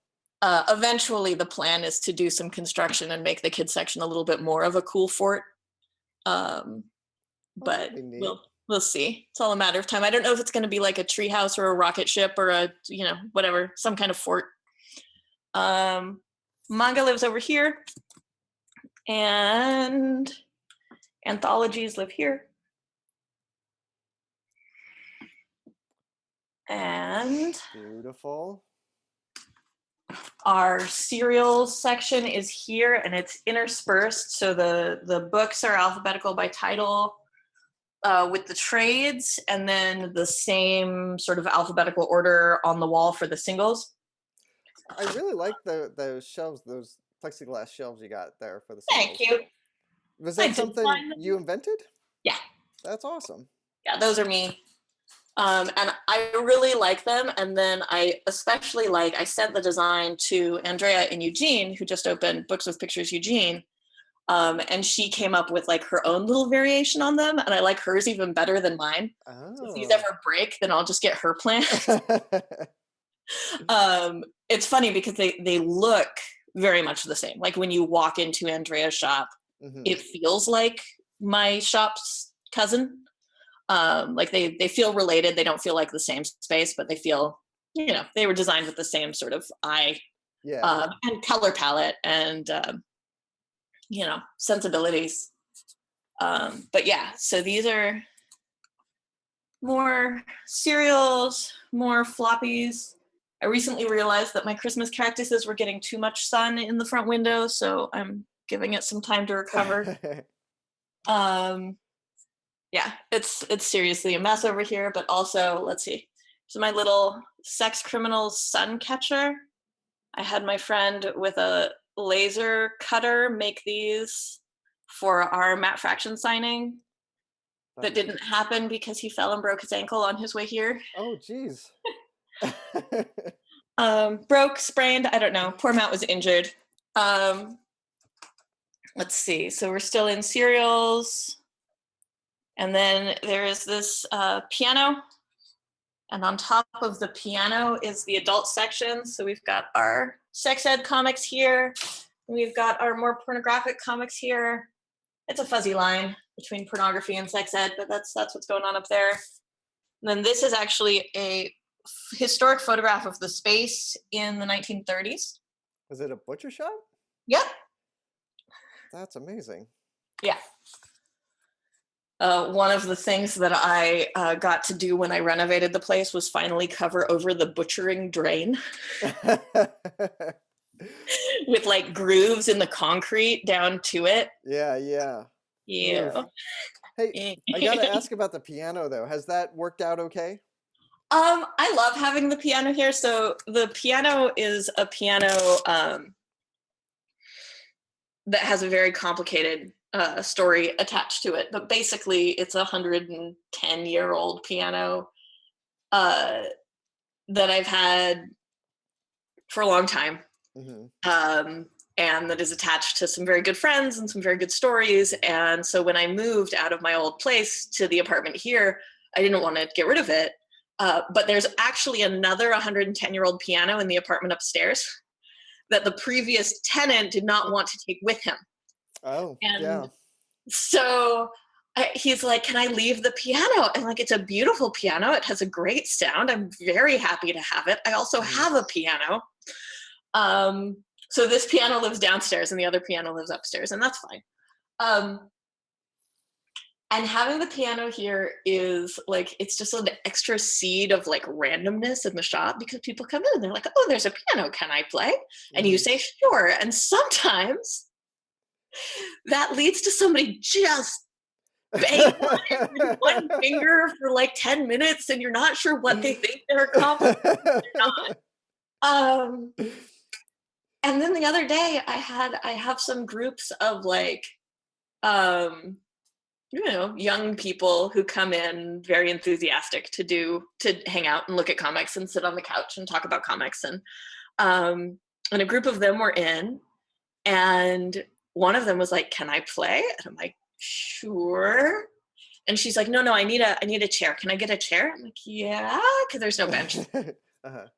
eventually the plan is to do some construction and make the kids section a little bit more of a cool fort. But we'll see. It's all a matter of time. I don't know if it's going to be like a treehouse or a rocket ship or a, whatever, some kind of fort. Manga lives over here, and anthologies live here. And beautiful. Our serials section is here, and it's interspersed. So the books are alphabetical by title, with the trades, and then the same sort of alphabetical order on the wall for the singles. I really like those shelves, those plexiglass shelves you got there for the singles. Thank you. Was that something you invented? Yeah. That's awesome. Yeah, those are me. And I really like them. And then I especially I sent the design to Andrea and Eugene, who just opened Books with Pictures Eugene. And she came up with like her own little variation on them. And I like hers even better than mine. Oh. So if these ever break, then I'll just get her plant. It's funny because they look very much the same. Like when you walk into Andrea's shop, it feels like my shop's cousin. Like they feel related. They don't feel like the same space, but they feel, they were designed with the same sort of eye, and color palette and, sensibilities. But yeah, so these are more cereals, more floppies. I recently realized that my Christmas cactuses were getting too much sun in the front window, so I'm giving it some time to recover. Yeah, it's seriously a mess over here, but also, let's see. So my little sex criminals sun catcher. I had my friend with a laser cutter make these for our Matt Fraction signing. That didn't happen because he fell and broke his ankle on his way here. Oh, geez. Broke, sprained, I don't know. Poor Matt was injured. Let's see. So we're still in cereals. And then there is this piano. And on top of the piano is the adult section. So we've got our sex ed comics here. We've got our more pornographic comics here. It's a fuzzy line between pornography and sex ed, but that's what's going on up there. And then this is actually a historic photograph of the space in the 1930s. Was it a butcher shop? Yep. That's amazing. Yeah. One of the things that I got to do when I renovated the place was finally cover over the butchering drain with like grooves in the concrete down to it. Yeah. Hey, I gotta ask about the piano though. Has that worked out okay? I love having the piano here. So the piano is a piano that has a very complicated story attached to it, but basically it's a 110-year-old piano that I've had for a long time, and that is attached to some very good friends and some very good stories. And so when I moved out of my old place to the apartment here, I didn't want to get rid of it, but there's actually another 110-year-old piano in the apartment upstairs that the previous tenant did not want to take with him. Oh, and yeah. So he's like, can I leave the piano? And like, it's a beautiful piano. It has a great sound. I'm very happy to have it. I also have a piano. So this piano lives downstairs and the other piano lives upstairs, and that's fine. And having the piano here is like, it's just an extra seed of like randomness in the shop, because people come in and they're like, oh, there's a piano, can I play? And you say, sure. And sometimes that leads to somebody just banging on it with one finger for like 10 minutes, and you're not sure what they think they're accomplishing. They're not. And then the other day I have some groups of like, young people who come in very enthusiastic to hang out and look at comics and sit on the couch and talk about comics. And a group of them were in, and one of them was like, can I play? And I'm like, sure. And she's like, no, I need a chair. Can I get a chair? I'm like, yeah, because there's no bench. And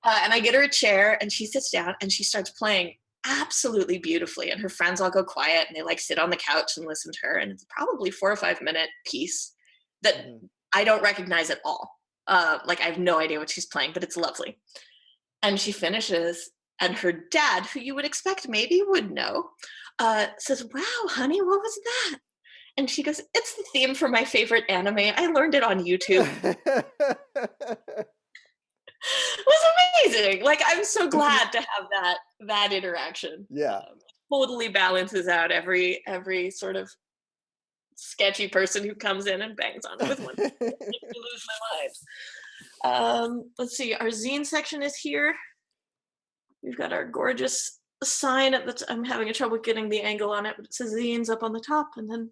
I get her a chair, and she sits down and she starts playing absolutely beautifully. And her friends all go quiet and they like sit on the couch and listen to her. And it's probably 4 or 5 minute piece that I don't recognize at all. Like I have no idea what she's playing, but it's lovely. And she finishes, and her dad, who you would expect maybe would know, says, wow, honey, what was that? And she goes, it's the theme for my favorite anime. I learned it on YouTube. It was amazing. Like, I'm so glad to have that interaction. Yeah. Totally balances out every sort of sketchy person who comes in and bangs on it with one. Makes me lose my mind. Let's see, our zine section is here. We've got our gorgeous sign at the I'm having trouble getting the angle on it, but it says zines up on the top, and then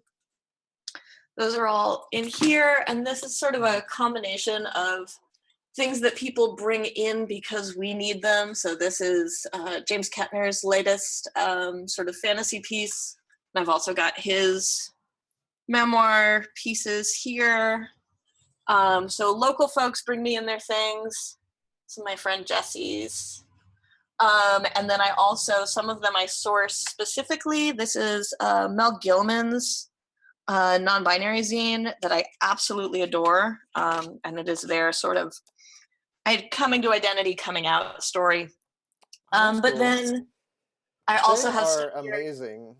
those are all in here. And this is sort of a combination of things that people bring in because we need them. So this is James Kettner's latest sort of fantasy piece. And I've also got his memoir pieces here. So local folks bring me in their things. Some of my friend Jesse's. And then I also, some of them I source specifically. This is Mel Gilman's non-binary zine that I absolutely adore. And it is their sort of coming to identity, coming out story. But cool. Then I also have stuff amazing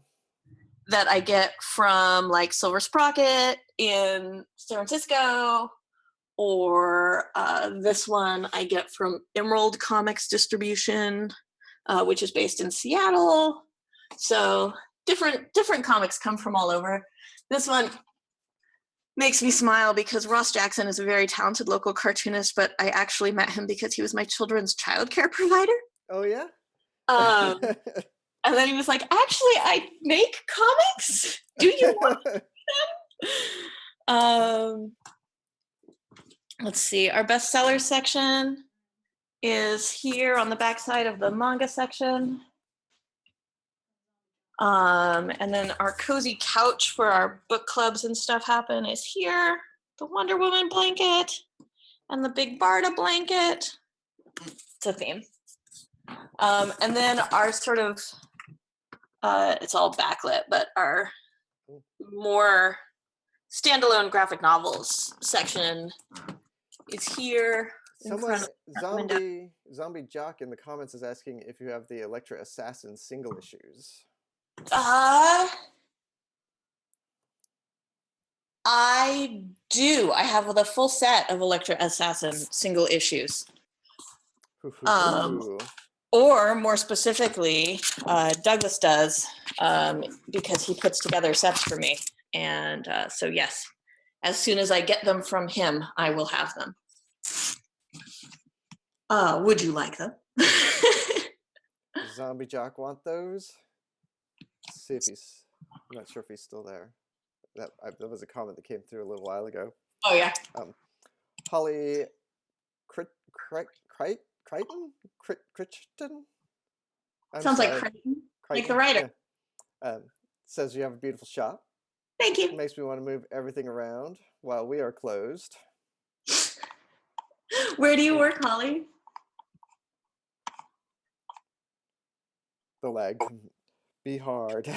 that I get from like Silver Sprocket in San Francisco, or this one I get from Emerald Comics Distribution, which is based in Seattle. So different comics come from all over. This one makes me smile because Ross Jackson is a very talented local cartoonist, but I actually met him because he was my children's childcare provider. Oh, yeah? And then he was like, actually, I make comics. Do you want them? Let's see. Our bestseller section is here on the backside of the manga section. And then our cozy couch where our book clubs and stuff happen is here. The Wonder Woman blanket and the Big Barda blanket. It's a theme. And then our sort of, it's all backlit, but our more standalone graphic novels section is here. Someone, Zombie Jock in the comments is asking if you have the Elektra Assassin single issues. I do. I have the full set of Elektra Assassin single issues. Or more specifically, Douglas does, because he puts together sets for me. And so yes, as soon as I get them from him, I will have them. Would you like them? Zombie Jock want those? Let's see if he's, I'm not sure if he's still there. That was a comment that came through a little while ago. Oh, yeah. Holly Crichton? Sounds like Crichton. Like the writer. Yeah. Says you have a beautiful shop. Thank you. It makes me want to move everything around while we are closed. Where do you work, Holly? The leg. Be hard.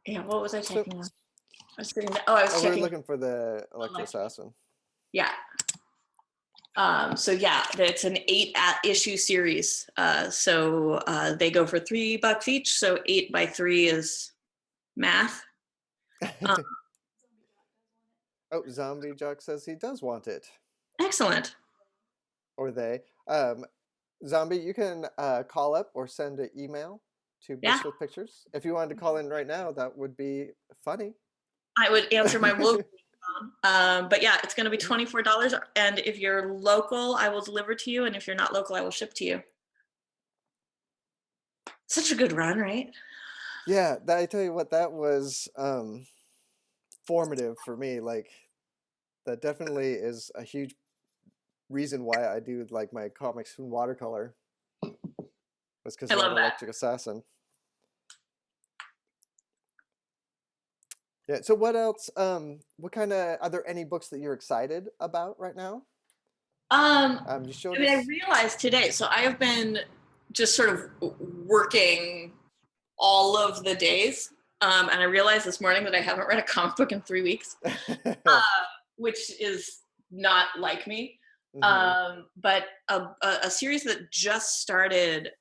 Yeah, what was I checking out? I was sitting there. I was checking. We were looking for the Elektra Assassin. Yeah. So yeah, it's an 8 issue series. So they go for $3 each. So 8 by 3 is math. Oh, Zombie Jock says he does want it. Excellent. Or they. Zombie, you can call up or send an email to Yeah. bookswpictures. If you wanted to call in right now, that would be funny. I would answer my local phone. But yeah, it's going to be $24. And if you're local, I will deliver to you. And if you're not local, I will ship to you. Such a good run, right? Yeah, I tell you what, that was formative for me. Like, that definitely is a huge reason why I do like my comics in watercolor. Was because I of that love that. Electric Assassin. Yeah. So what else? What kind of are there any books that you're excited about right now? You showed I us. realized today, so I have been just sort of working all of the days. And I realized this morning that I haven't read a comic book in 3 weeks, which is not like me. But a series that just started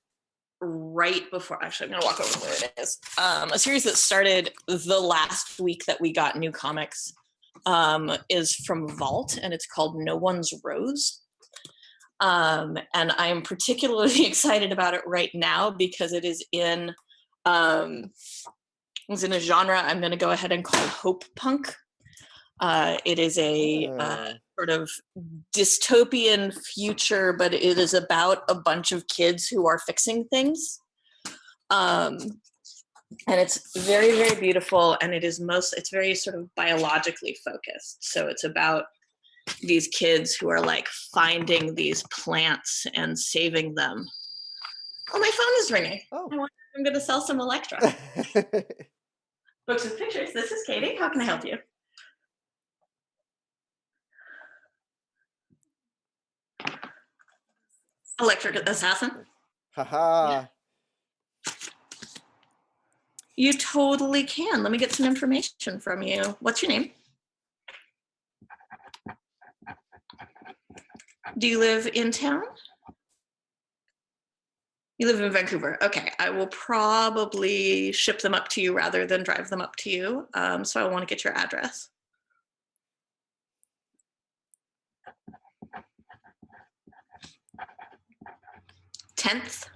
right before, actually, I'm going to walk over to where it is. A series that started the last week that we got new comics is from Vault, and it's called No One's Rose. And I'm particularly excited about it right now because it is in it's in a genre I'm going to go ahead and call hope punk. It is a sort of dystopian future, but it is about a bunch of kids who are fixing things. And it's very, very beautiful, and it's very sort of biologically focused. So it's about these kids who are like finding these plants and saving them. Oh, my phone is ringing. Oh. I wonder if I'm going to sell some Electra. Books with Pictures. This is Katie. How can I help you? Electric Assassin. Haha. You totally can. Let me get some information from you. What's your name? Do you live in town? You live in Vancouver. Okay, I will probably ship them up to you rather than drive them up to you. So I want to get your address. Tenth.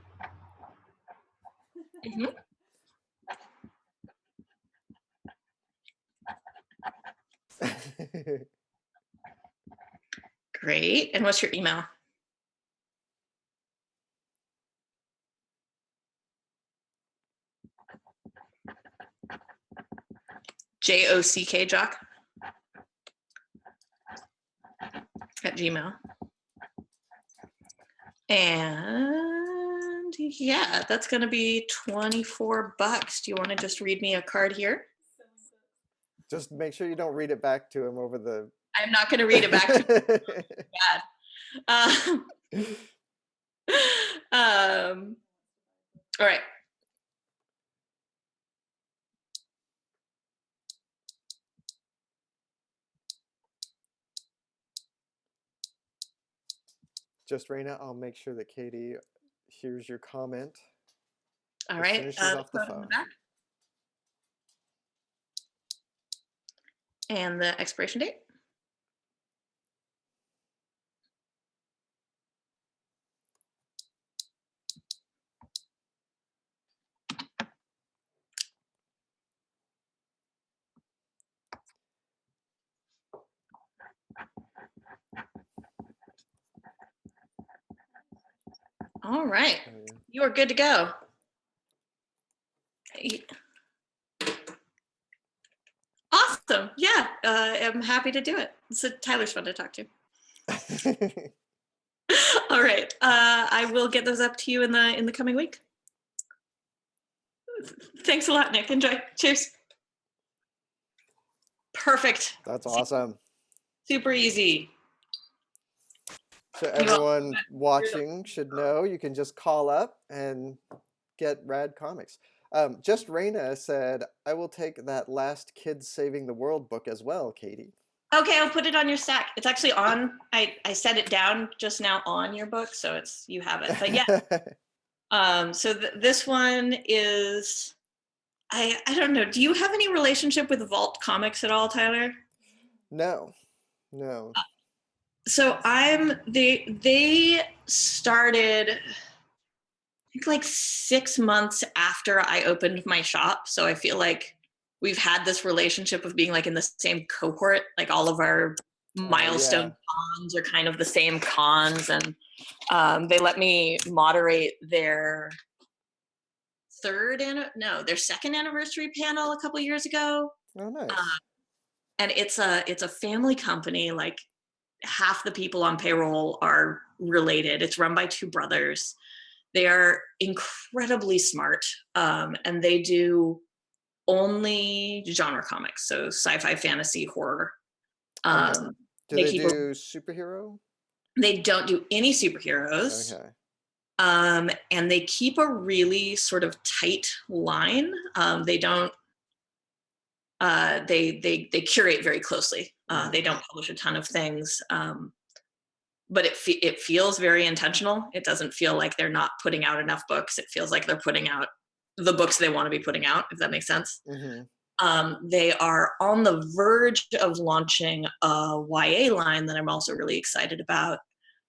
Great. And what's your email? JOCK Jock at Gmail. And yeah, that's going to be $24. Do you want to just read me a card here? Just make sure you don't read it back to him over the. I'm not going to read it back to him. Bad. All right. Just Raina, I'll make sure that Katie hears your comment. All right. As soon as she's off the phone. And the expiration date. All right. You are good to go. Awesome. Yeah, I'm happy to do it. So Tyler's fun to talk to. All right. I will get those up to you in the coming week. Thanks a lot, Nick. Enjoy. Cheers. Perfect. That's awesome. Super easy. So everyone watching should know you can just call up and get rad comics. Just Raina said, I will take that last Kids Saving the World book as well, Katie. Okay, I'll put it on your stack. It's actually on. I set it down just now on your book, so you have it. But yeah. So this one is. I don't know. Do you have any relationship with Vault Comics at all, Tyler? No. So they started, I think, like 6 months after I opened my shop. So I feel like we've had this relationship of being like in the same cohort. Like all of our milestone cons are kind of the same cons, and they let me moderate their their second anniversary panel a couple years ago. Oh, nice. And it's a family company. Like half the people on payroll are related. It's run by two brothers. They are incredibly smart, and they do only genre comics, so sci-fi, fantasy, horror. Do they do superhero? They don't do any superheroes. Okay. And they keep a really sort of tight line. They don't. They curate very closely. They don't publish a ton of things, but it feels very intentional. It doesn't feel like they're not putting out enough books. It feels like they're putting out the books they want to be putting out, if that makes sense. Mm-hmm. They are on the verge of launching a YA line that I'm also really excited about.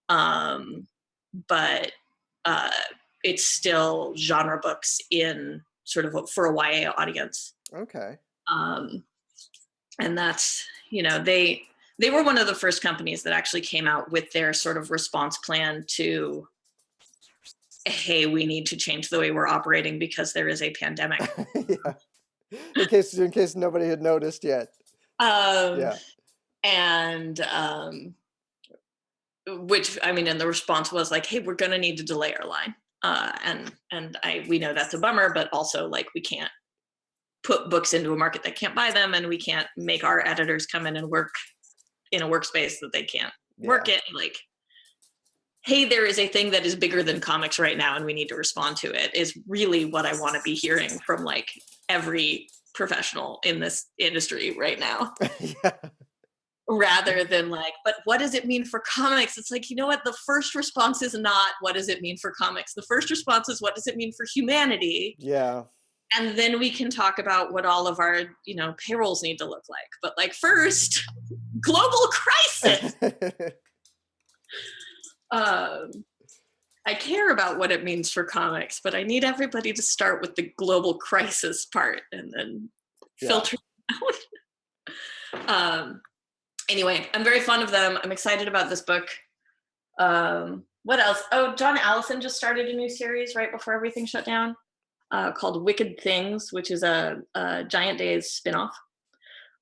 But it's still genre books in sort of for a YA audience. Okay. And that's, they were one of the first companies that actually came out with their sort of response plan to, hey, we need to change the way we're operating because there is a pandemic. Yeah. In case nobody had noticed yet. And which, and the response was like, hey, we're going to need to delay our line. We know that's a bummer, but also like we can't put books into a market that can't buy them, and we can't make our editors come in and work in a workspace that they can't work in. Like, hey, there is a thing that is bigger than comics right now, and we need to respond to it, is really what I want to be hearing from like every professional in this industry right now. Yeah. Rather than like, but what does it mean for comics? It's like, you know what? The first response is not what does it mean for comics? The first response is what does it mean for humanity? Yeah. And then we can talk about what all of our, payrolls need to look like. But like first, global crisis. I care about what it means for comics, but I need everybody to start with the global crisis part and then filter out. Anyway, I'm very fond of them. I'm excited about this book. What else? Oh, John Allison just started a new series right before everything shut down called Wicked Things, which is a Giant Days spinoff.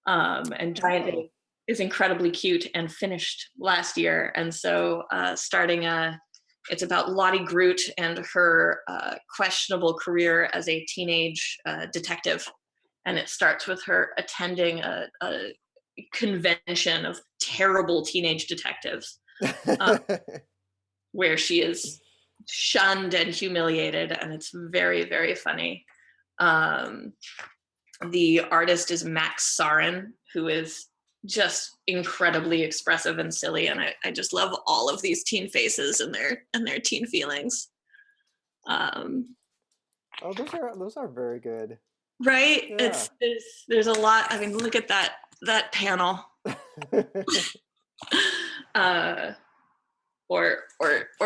And Giant Days is incredibly cute and finished last year. And so it's about Lottie Groot and her questionable career as a teenage detective. And it starts with her attending a convention of terrible teenage detectives where she is shunned and humiliated, and it's very, very funny. The artist is Max Sarin, who is just incredibly expressive and silly, and I just love all of these teen faces and their teen feelings. Those are very good. Right? Yeah. There's a lot. Look at that panel. Or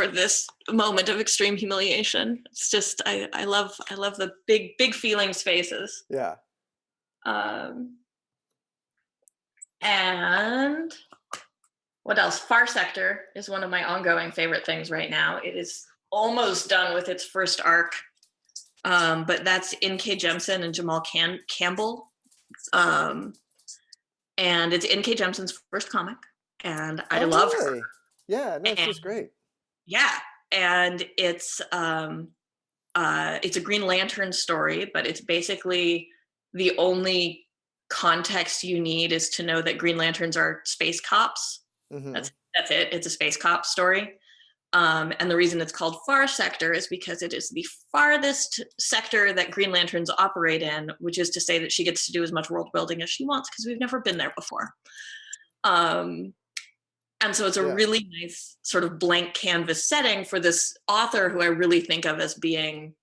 this moment of extreme humiliation. It's just I love the big feelings faces. Yeah. And what else? Far Sector is one of my ongoing favorite things right now. It is almost done with its first arc. But that's N.K. Jemisin and Jamal Campbell. And it's N.K. Jemison's first comic. And I love her. Yeah, no, she's great. Yeah. And it's a Green Lantern story, but it's basically the only context you need is to know that Green Lanterns are space cops. Mm-hmm. That's it. It's a space cop story. And the reason it's called Far Sector is because it is the farthest sector that Green Lanterns operate in, which is to say that she gets to do as much world building as she wants because we've never been there before. Um, and so it's a really nice sort of blank canvas setting for this author who I really think of as being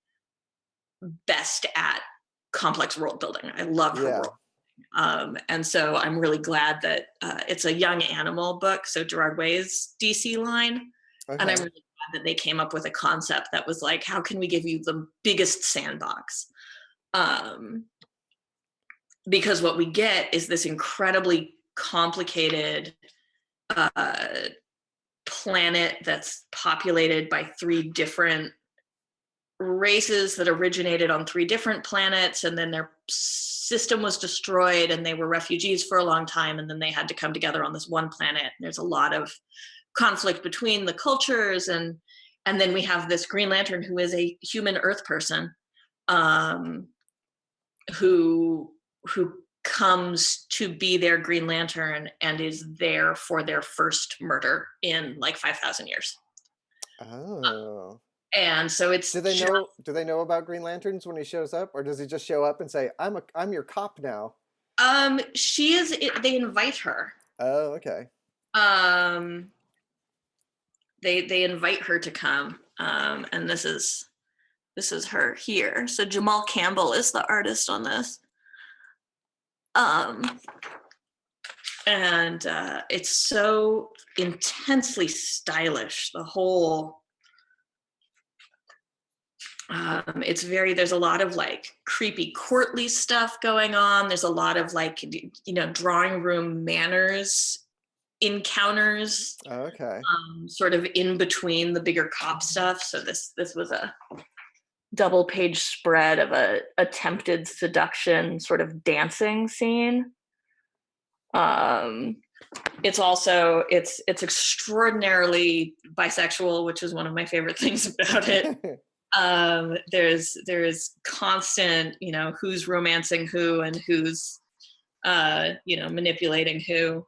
best at complex world building. I love her world. And so I'm really glad that it's a young animal book, so Gerard Way's DC line. And I'm really glad that they came up with a concept that was like, how can we give you the biggest sandbox? Because what we get is this incredibly complicated planet that's populated by 3 different races that originated on 3 different planets, and then their system was destroyed and they were refugees for a long time, and then they had to come together on this one planet. There's a lot of conflict between the cultures, and then we have this Green Lantern who is a human Earth person, who comes to be their Green Lantern and is there for their first murder in like 5,000 years. Oh. And so it's do they know about Green Lanterns when he shows up, or does he just show up and say, I'm your cop now? They invite her. Oh, okay. They invite her to come. And this is her here. So Jamal Campbell is the artist on this. And it's so intensely stylish. The whole there's a lot of like creepy courtly stuff going on. There's a lot of like, drawing room manners encounters. Okay. Sort of in between the bigger cop stuff. So this was a double page spread of a attempted seduction sort of dancing scene. It's also it's extraordinarily bisexual, which is one of my favorite things about it. There's constant, who's romancing who and who's manipulating who.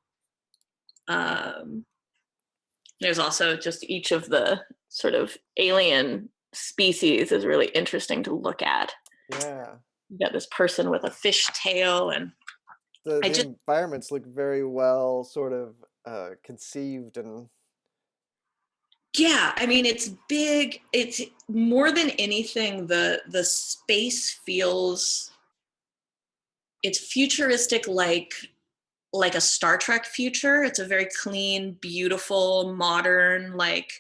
There's also just each of the sort of alien species is really interesting to look at. Yeah. You got this person with a fish tail, and the environments look very well sort of conceived. And yeah, I mean, it's big. It's more than anything, the space feels, it's futuristic, like a Star Trek future. It's a very clean, beautiful, modern, like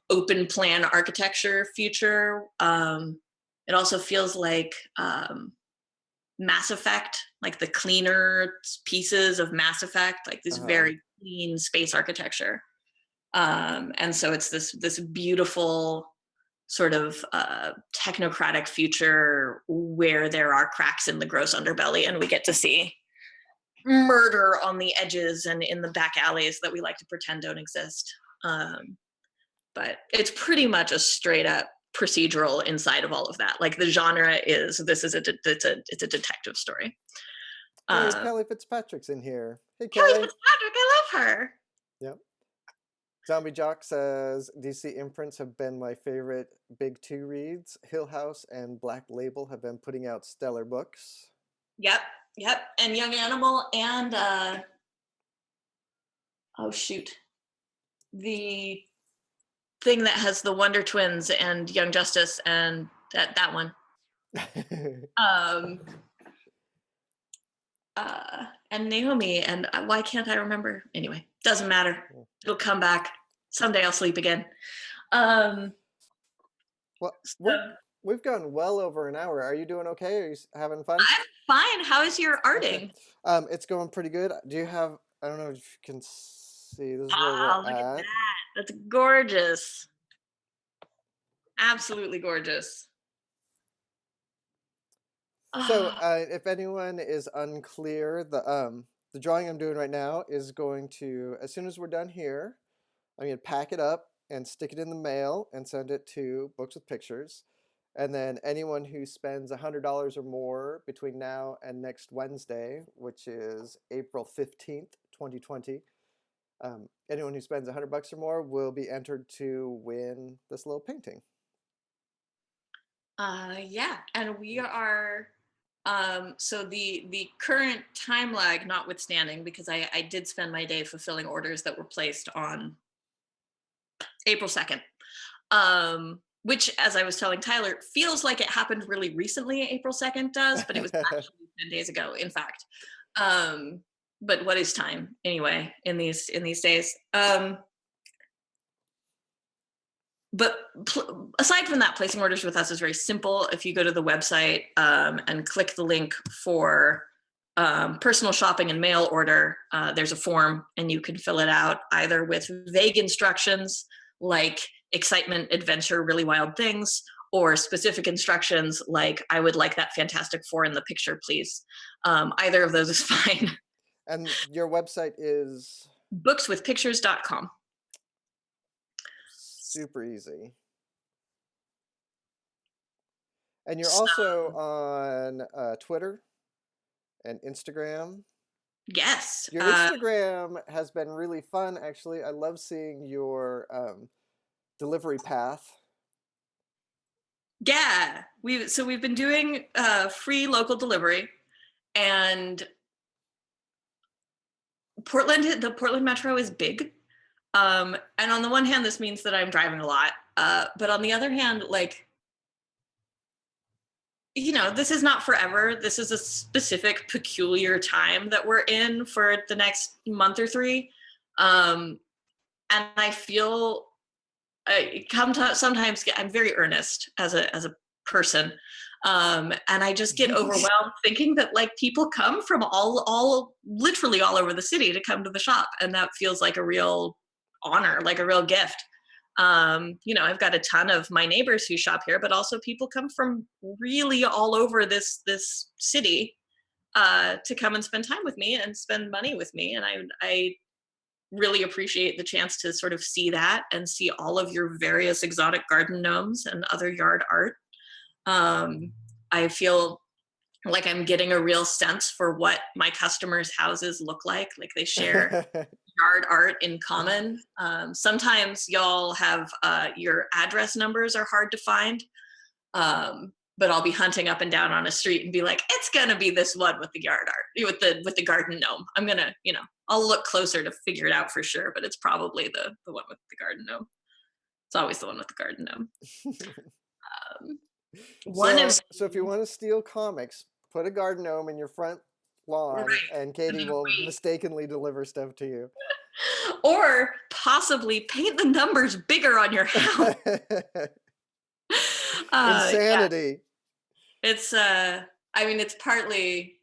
open plan architecture future. It also feels like Mass Effect, like the cleaner pieces of Mass Effect, like this very clean space architecture. And so it's this beautiful sort of technocratic future where there are cracks in the gross underbelly, and we get to see murder on the edges and in the back alleys that we like to pretend don't exist. But it's pretty much a straight up procedural inside of all of that. Like the genre is, it's a detective story. Hey, Kelly Fitzpatrick's in here. Hey, Kelly Kelly. Fitzpatrick, I love her. Yep. Zombie Jock says DC imprints have been my favorite big 2 reads. Hill House and Black Label have been putting out stellar books. Yep. And Young Animal and the thing that has the Wonder Twins and Young Justice and that one. And Naomi, and why can't I remember? Anyway, doesn't matter. It'll come back. Someday I'll sleep again. Well, we've gone well over an hour. Are you doing okay? Are you having fun? I'm fine. How is your arting? Okay. It's going pretty good. Do you have, I don't know if you can see, this is where we're look at that. That's gorgeous. Absolutely gorgeous. So if anyone is unclear, the drawing I'm doing right now is going to, as soon as we're done here, I'm going to pack it up and stick it in the mail and send it to Books with Pictures. And then anyone who spends $100 or more between now and next Wednesday, which is April 15th, 2020, anyone who spends $100 or more will be entered to win this little painting. Yeah, and we are So the current time lag notwithstanding, because I did spend my day fulfilling orders that were placed on April 2nd. Which, as I was telling Tyler, feels like it happened really recently. April 2nd does, but it was actually 10 days ago, in fact. But what is time anyway in these days? But aside from that, placing orders with us is very simple. If you go to the website and click the link for personal shopping and mail order, there's a form and you can fill it out either with vague instructions like excitement, adventure, really wild things, or specific instructions like I would like that Fantastic Four in the picture, please. Either of those is fine. And your website is? bookswpictures.com. Super easy. And you're also on Twitter and Instagram. Yes. Your Instagram has been really fun, actually. I love seeing your delivery path. Yeah, we've been doing free local delivery, and the Portland Metro is big. And on the one hand, this means that I'm driving a lot. But on the other hand, like, this is not forever. This is a specific, peculiar time that we're in for the next month or three. And I feel sometimes I'm very earnest as a person. And I just get overwhelmed thinking that like people come from literally all over the city to come to the shop. And that feels like a real honor, like a real gift. I've got a ton of my neighbors who shop here, but also people come from really all over this city to come and spend time with me and spend money with me. And I really appreciate the chance to sort of see that and see all of your various exotic garden gnomes and other yard art. I feel like I'm getting a real sense for what my customers' houses look like they share yard art in common. Sometimes y'all have your address numbers are hard to find, but I'll be hunting up and down on a street and be like, it's gonna be this one with the yard art, with the garden gnome. I'm gonna, I'll look closer to figure it out for sure, but it's probably the one with the garden gnome. It's always the one with the garden gnome. So if you want to steal comics, put a garden gnome in your front lawn, right, and Katie will mistakenly deliver stuff to you. Or possibly paint the numbers bigger on your house. Insanity. Yeah. It's partly,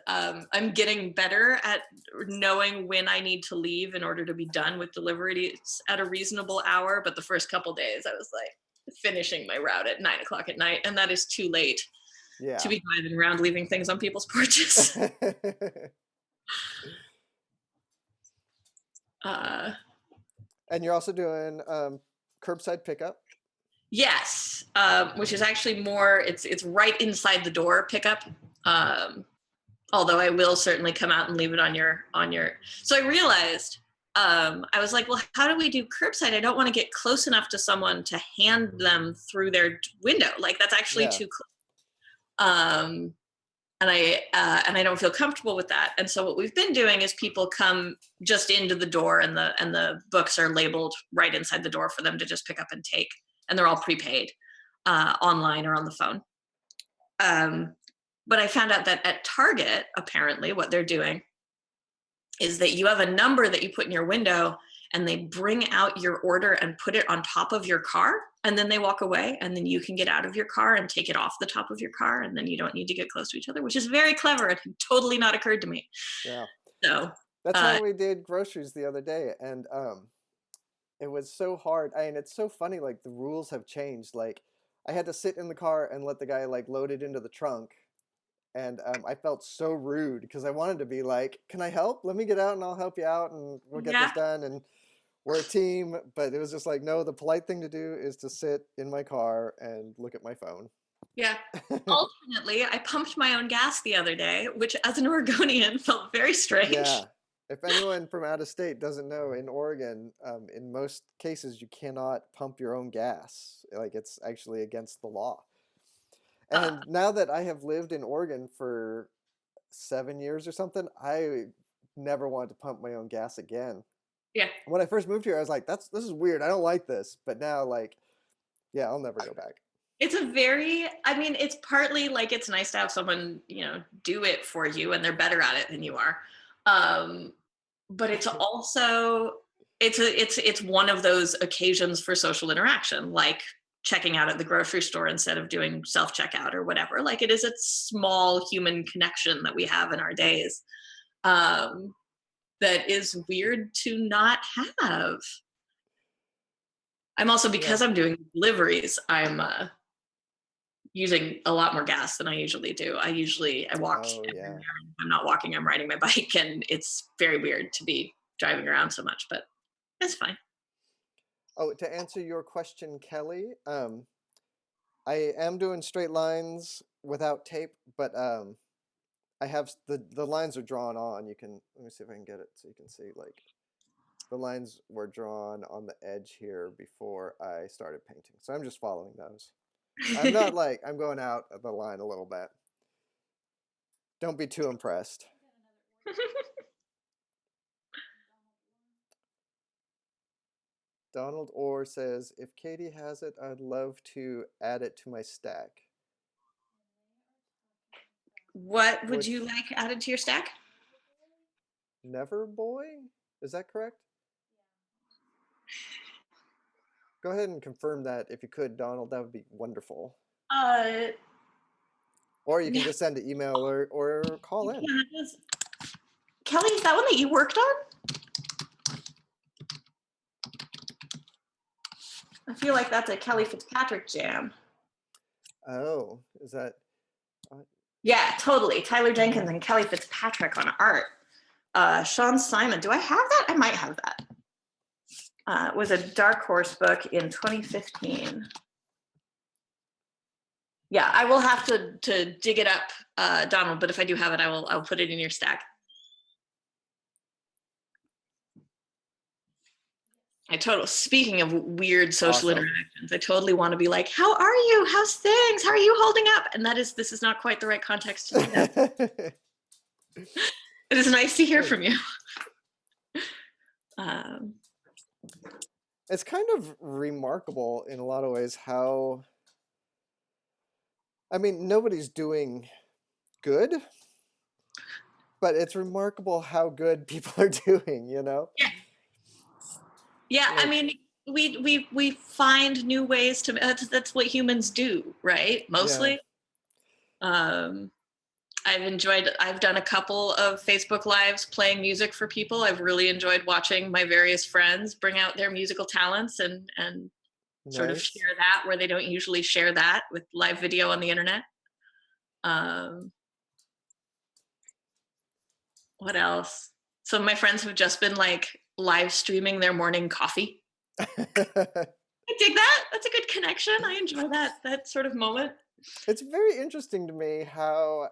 I'm getting better at knowing when I need to leave in order to be done with deliveries at a reasonable hour. But the first couple days I was like finishing my route at 9:00 at night, and that is too late to be driving around leaving things on people's porches. And you're also doing curbside pickup. Yes, which is actually more, it's right inside the door pickup. Although I will certainly come out and leave it on your. So I realized, I was like, well, how do we do curbside? I don't want to get close enough to someone to hand them through their window. Like that's actually too close. And I don't feel comfortable with that. And so what we've been doing is people come just into the door, and the books are labeled right inside the door for them to just pick up and take. And they're all prepaid online or on the phone. But I found out that at Target, apparently what they're doing is that you have a number that you put in your window, and they bring out your order and put it on top of your car, and then they walk away, and then you can get out of your car and take it off the top of your car, and then you don't need to get close to each other, which is very clever. It had totally not occurred to me. Yeah. So that's how we did groceries the other day, and it was so hard. I mean, it's so funny, like the rules have changed. Like I had to sit in the car and let the guy like load it into the trunk. And I felt so rude because I wanted to be like, can I help? Let me get out and I'll help you out and we'll get this done. And we're a team. But it was just like, no, the polite thing to do is to sit in my car and look at my phone. Yeah. Alternately, I pumped my own gas the other day, which as an Oregonian felt very strange. Yeah. If anyone from out of state doesn't know, in Oregon, in most cases, you cannot pump your own gas. Like it's actually against the law. And now that I have lived in Oregon for 7 years or something, I never wanted to pump my own gas again. Yeah. When I first moved here, I was like, this is weird. I don't like this. But now, like, yeah, I'll never go back. It's it's partly like it's nice to have someone, do it for you, and they're better at it than you are. But it's also, it's one of those occasions for social interaction, like checking out at the grocery store instead of doing self-checkout or whatever. Like, it is a small human connection that we have in our days, that is weird to not have. I'm also, because I'm doing deliveries, I'm using a lot more gas than I usually do. I walk. I'm not walking, I'm riding my bike, and it's very weird to be driving around so much, but it's fine. Oh, to answer your question, Kelly, I am doing straight lines without tape, but I have the lines are drawn on. Let me see if I can get it so you can see, like, the lines were drawn on the edge here before I started painting. So I'm just following those. I'm not like, I'm going out of the line a little bit. Don't be too impressed. Donald Orr says, if Katie has it, I'd love to add it to my stack. What would you like added to your stack? Never Boy? Is that correct? Go ahead and confirm that if you could, Donald. That would be wonderful. Or you can just send an email or call in. Kelly, is that one that you worked on? I feel like that's a Kelly Fitzpatrick jam. Oh, is that? Yeah, totally. Tyler Jenkins and Kelly Fitzpatrick on art. Sean Simon. Do I have that? I might have that. It was a Dark Horse book in 2015. Yeah, I will have to dig it up, Donald, but if I do have it, I'll put it in your stack. Speaking of weird social interactions, I totally want to be like, how are you? How's things? How are you holding up? And this is not quite the right context to do that. It is nice to hear from you. It's kind of remarkable in a lot of ways how, nobody's doing good, but it's remarkable how good people are doing, Yeah. Yeah, like, we find new ways to, that's what humans do, right? Mostly. Yeah. I've done a couple of Facebook Lives playing music for people. I've really enjoyed watching my various friends bring out their musical talents and sort of share that where they don't usually share that with live video on the internet. What else? Some of my friends have just been like live streaming their morning coffee. I dig that. That's a good connection. I enjoy that sort of moment. It's very interesting to me how,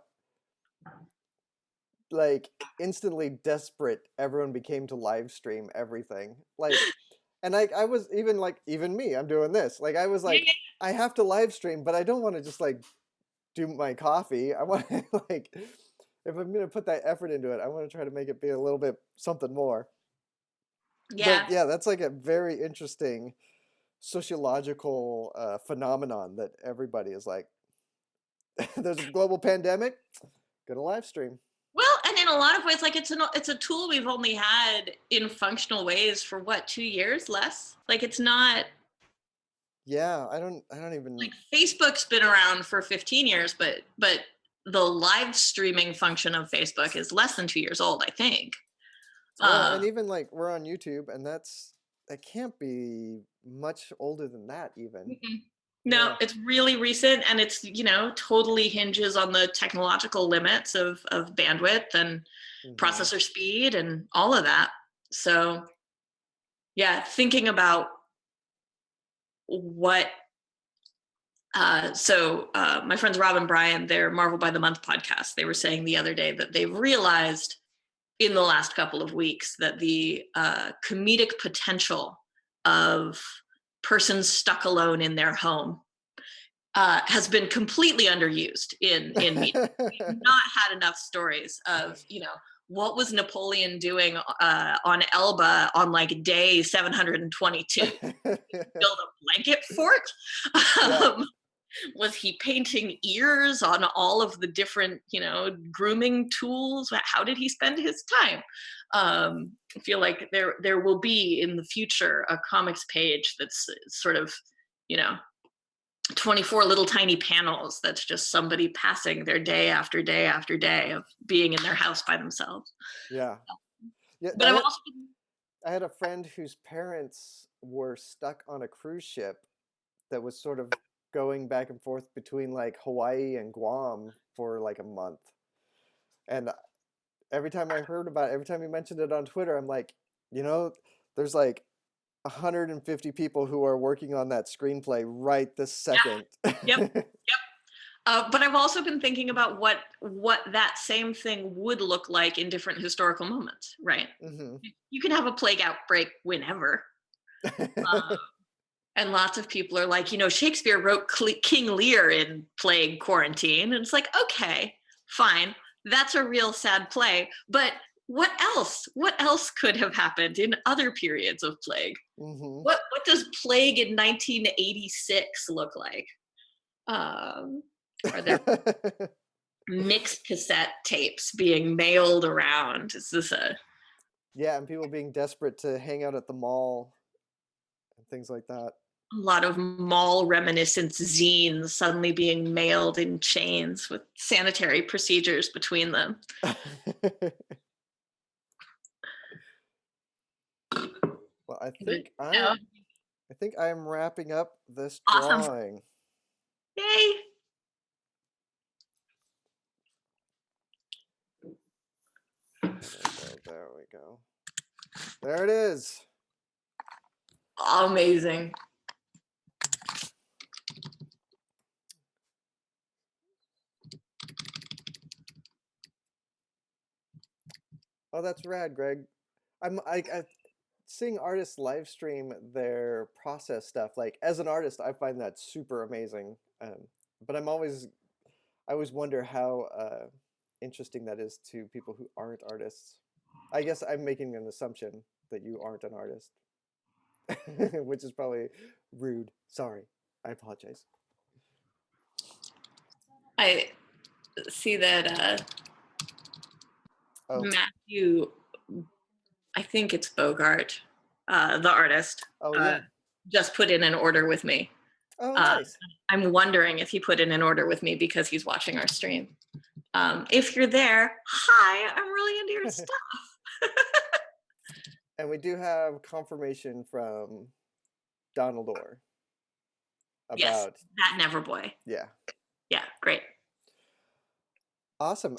like, instantly desperate everyone became to live stream everything. Like, and I was even me, I'm doing this. Like, I was like, I have to live stream, but I don't want to just like do my coffee. I want to like, if I'm going to put that effort into it, I want to try to make it be a little bit something more. Yeah. But yeah, that's like a very interesting sociological phenomenon that everybody is like, there's a global pandemic, gonna live stream. Well, and in a lot of ways, like it's a tool we've only had in functional ways for 2 years less. Like, it's not. Yeah, I don't even, like, Facebook's been around for 15 years, but the live streaming function of Facebook is less than 2 years old, I think. Well, and even like we're on YouTube, and that can't be much older than that even. Mm-hmm. No, it's really recent, and it's, totally hinges on the technological limits of bandwidth and processor speed and all of that. So yeah, thinking about what, my friends Rob and Brian, their Marvel by the Month podcast, they were saying the other day that they've realized in the last couple of weeks that the comedic potential of persons stuck alone in their home has been completely underused in media. We've not had enough stories of, what was Napoleon doing on Elba on like day 722? Build a blanket fort? Yeah. Was he painting ears on all of the different, grooming tools? How did he spend his time? I feel like there will be in the future a comics page that's sort of, 24 little tiny panels that's just somebody passing their day after day after day of being in their house by themselves. Yeah. But I've also I had a friend whose parents were stuck on a cruise ship that was sort of going back and forth between like Hawaii and Guam for like a month. And every time I heard about it, every time he mentioned it on Twitter, I'm like, there's like 150 people who are working on that screenplay right this second. Yep. But I've also been thinking about what that same thing would look like in different historical moments, right? Mm-hmm. You can have a plague outbreak whenever. And lots of people are like, Shakespeare wrote King Lear in plague quarantine. And it's like, okay, fine. That's a real sad play. But what else? What else could have happened in other periods of plague? Mm-hmm. What does plague in 1986 look like? Are there mixed cassette tapes being mailed around? Is this Yeah, and people being desperate to hang out at the mall and things like that. a lot of mall reminiscence zines suddenly being mailed in chains with sanitary procedures between them? Well, I Yeah. think I am wrapping up this Awesome. drawing. Yay! There we go. There it is. Amazing. Oh, that's rad, Greg. I seeing artists live stream their process stuff. Like as an artist, I find that super amazing. But I always wonder how interesting that is to people who aren't artists. I guess I'm making an assumption that you aren't an artist, which is probably rude. Sorry, I apologize. I see that Oh, Matthew, I think it's Bogart, the artist, oh yeah. just put in an order with me. Oh, nice. I'm wondering if he put in an order with me because he's watching our stream. If you're there, hi, I'm really into your stuff. And we do have confirmation from Donald Orr about Yes, that Never Boy. Yeah. Yeah, great. Awesome.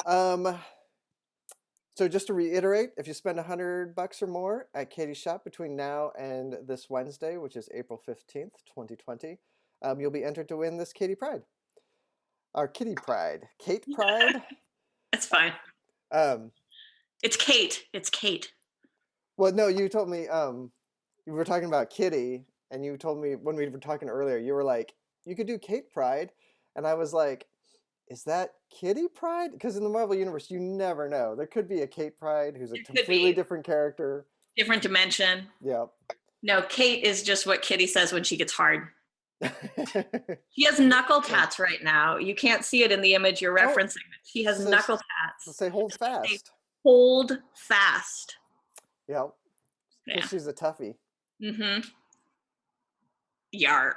So just to reiterate, if you spend $100 or more at Katie's shop between now and this Wednesday, which is April 15th, 2020, you'll be entered to win this Katie Pride. Our Kitty Pride. Kate Pride? That's fine. It's Kate. It's Kate. Well, no, you told me you were talking about Kitty, and you told me when we were talking earlier, you were like, you could do Kate Pride, and I was like, is that Kitty Pride? Because in the Marvel Universe, you never know. There could be a Kate Pride who's a completely different character. Different dimension. Yep. No, Kate is just what Kitty says when she gets hard. She has knuckle tats right now. You can't see it in the image you're referencing. She has knuckle tats. Say hold fast. Say, hold fast. Yep. Yeah. She's a toughie. Mm-hmm. Yar.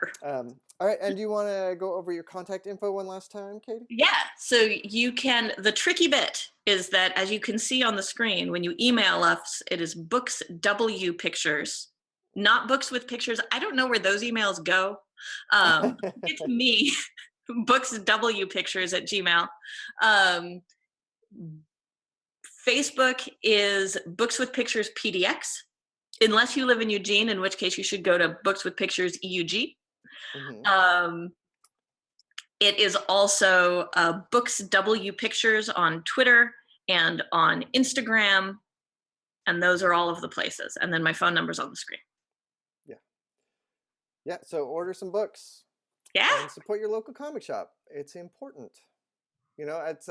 All right, and do you want to go over your contact info one last time, Katie? Yeah, so you can, the tricky bit is that as you can see on the screen, when you email us, it is bookswpictures, not books with pictures. I don't know where those emails go. It's me, bookswpictures@gmail. Facebook is Books with Pictures PDX, unless you live in Eugene, in which case you should go to Books with Pictures EUG. Mm-hmm. It is also Books W Pictures on Twitter and on Instagram, and those are all of the places. And then my phone number's on the screen. Yeah. So order some books. Yeah. and support your local comic shop. It's important. You know, it's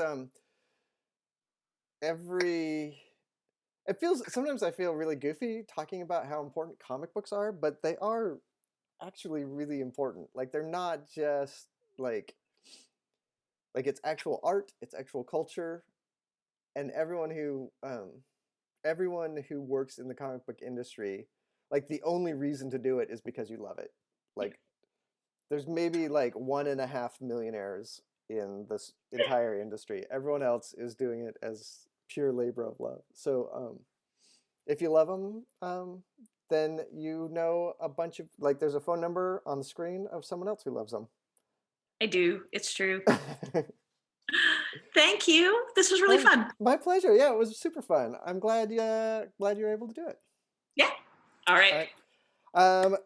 sometimes I feel really goofy talking about how important comic books are, but they are actually really important. Like they're not just like it's actual art, it's actual culture, and everyone who works in the comic book industry, like the only reason to do it is because you love it. Like there's maybe like 1.5 millionaires in this entire industry. Everyone else is doing it as pure labor of love. So if you love them, then you know a bunch of there's a phone number on the screen of someone else who loves them. I do. It's true. Thank you. This was really fun. My pleasure. Yeah, it was super fun. I'm glad you were able to do it. Yeah. All right.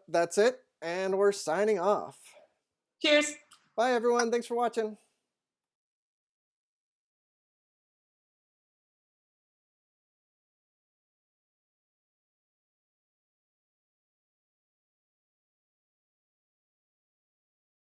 That's it, and we're signing off. Cheers. Bye, everyone. Thanks for watching.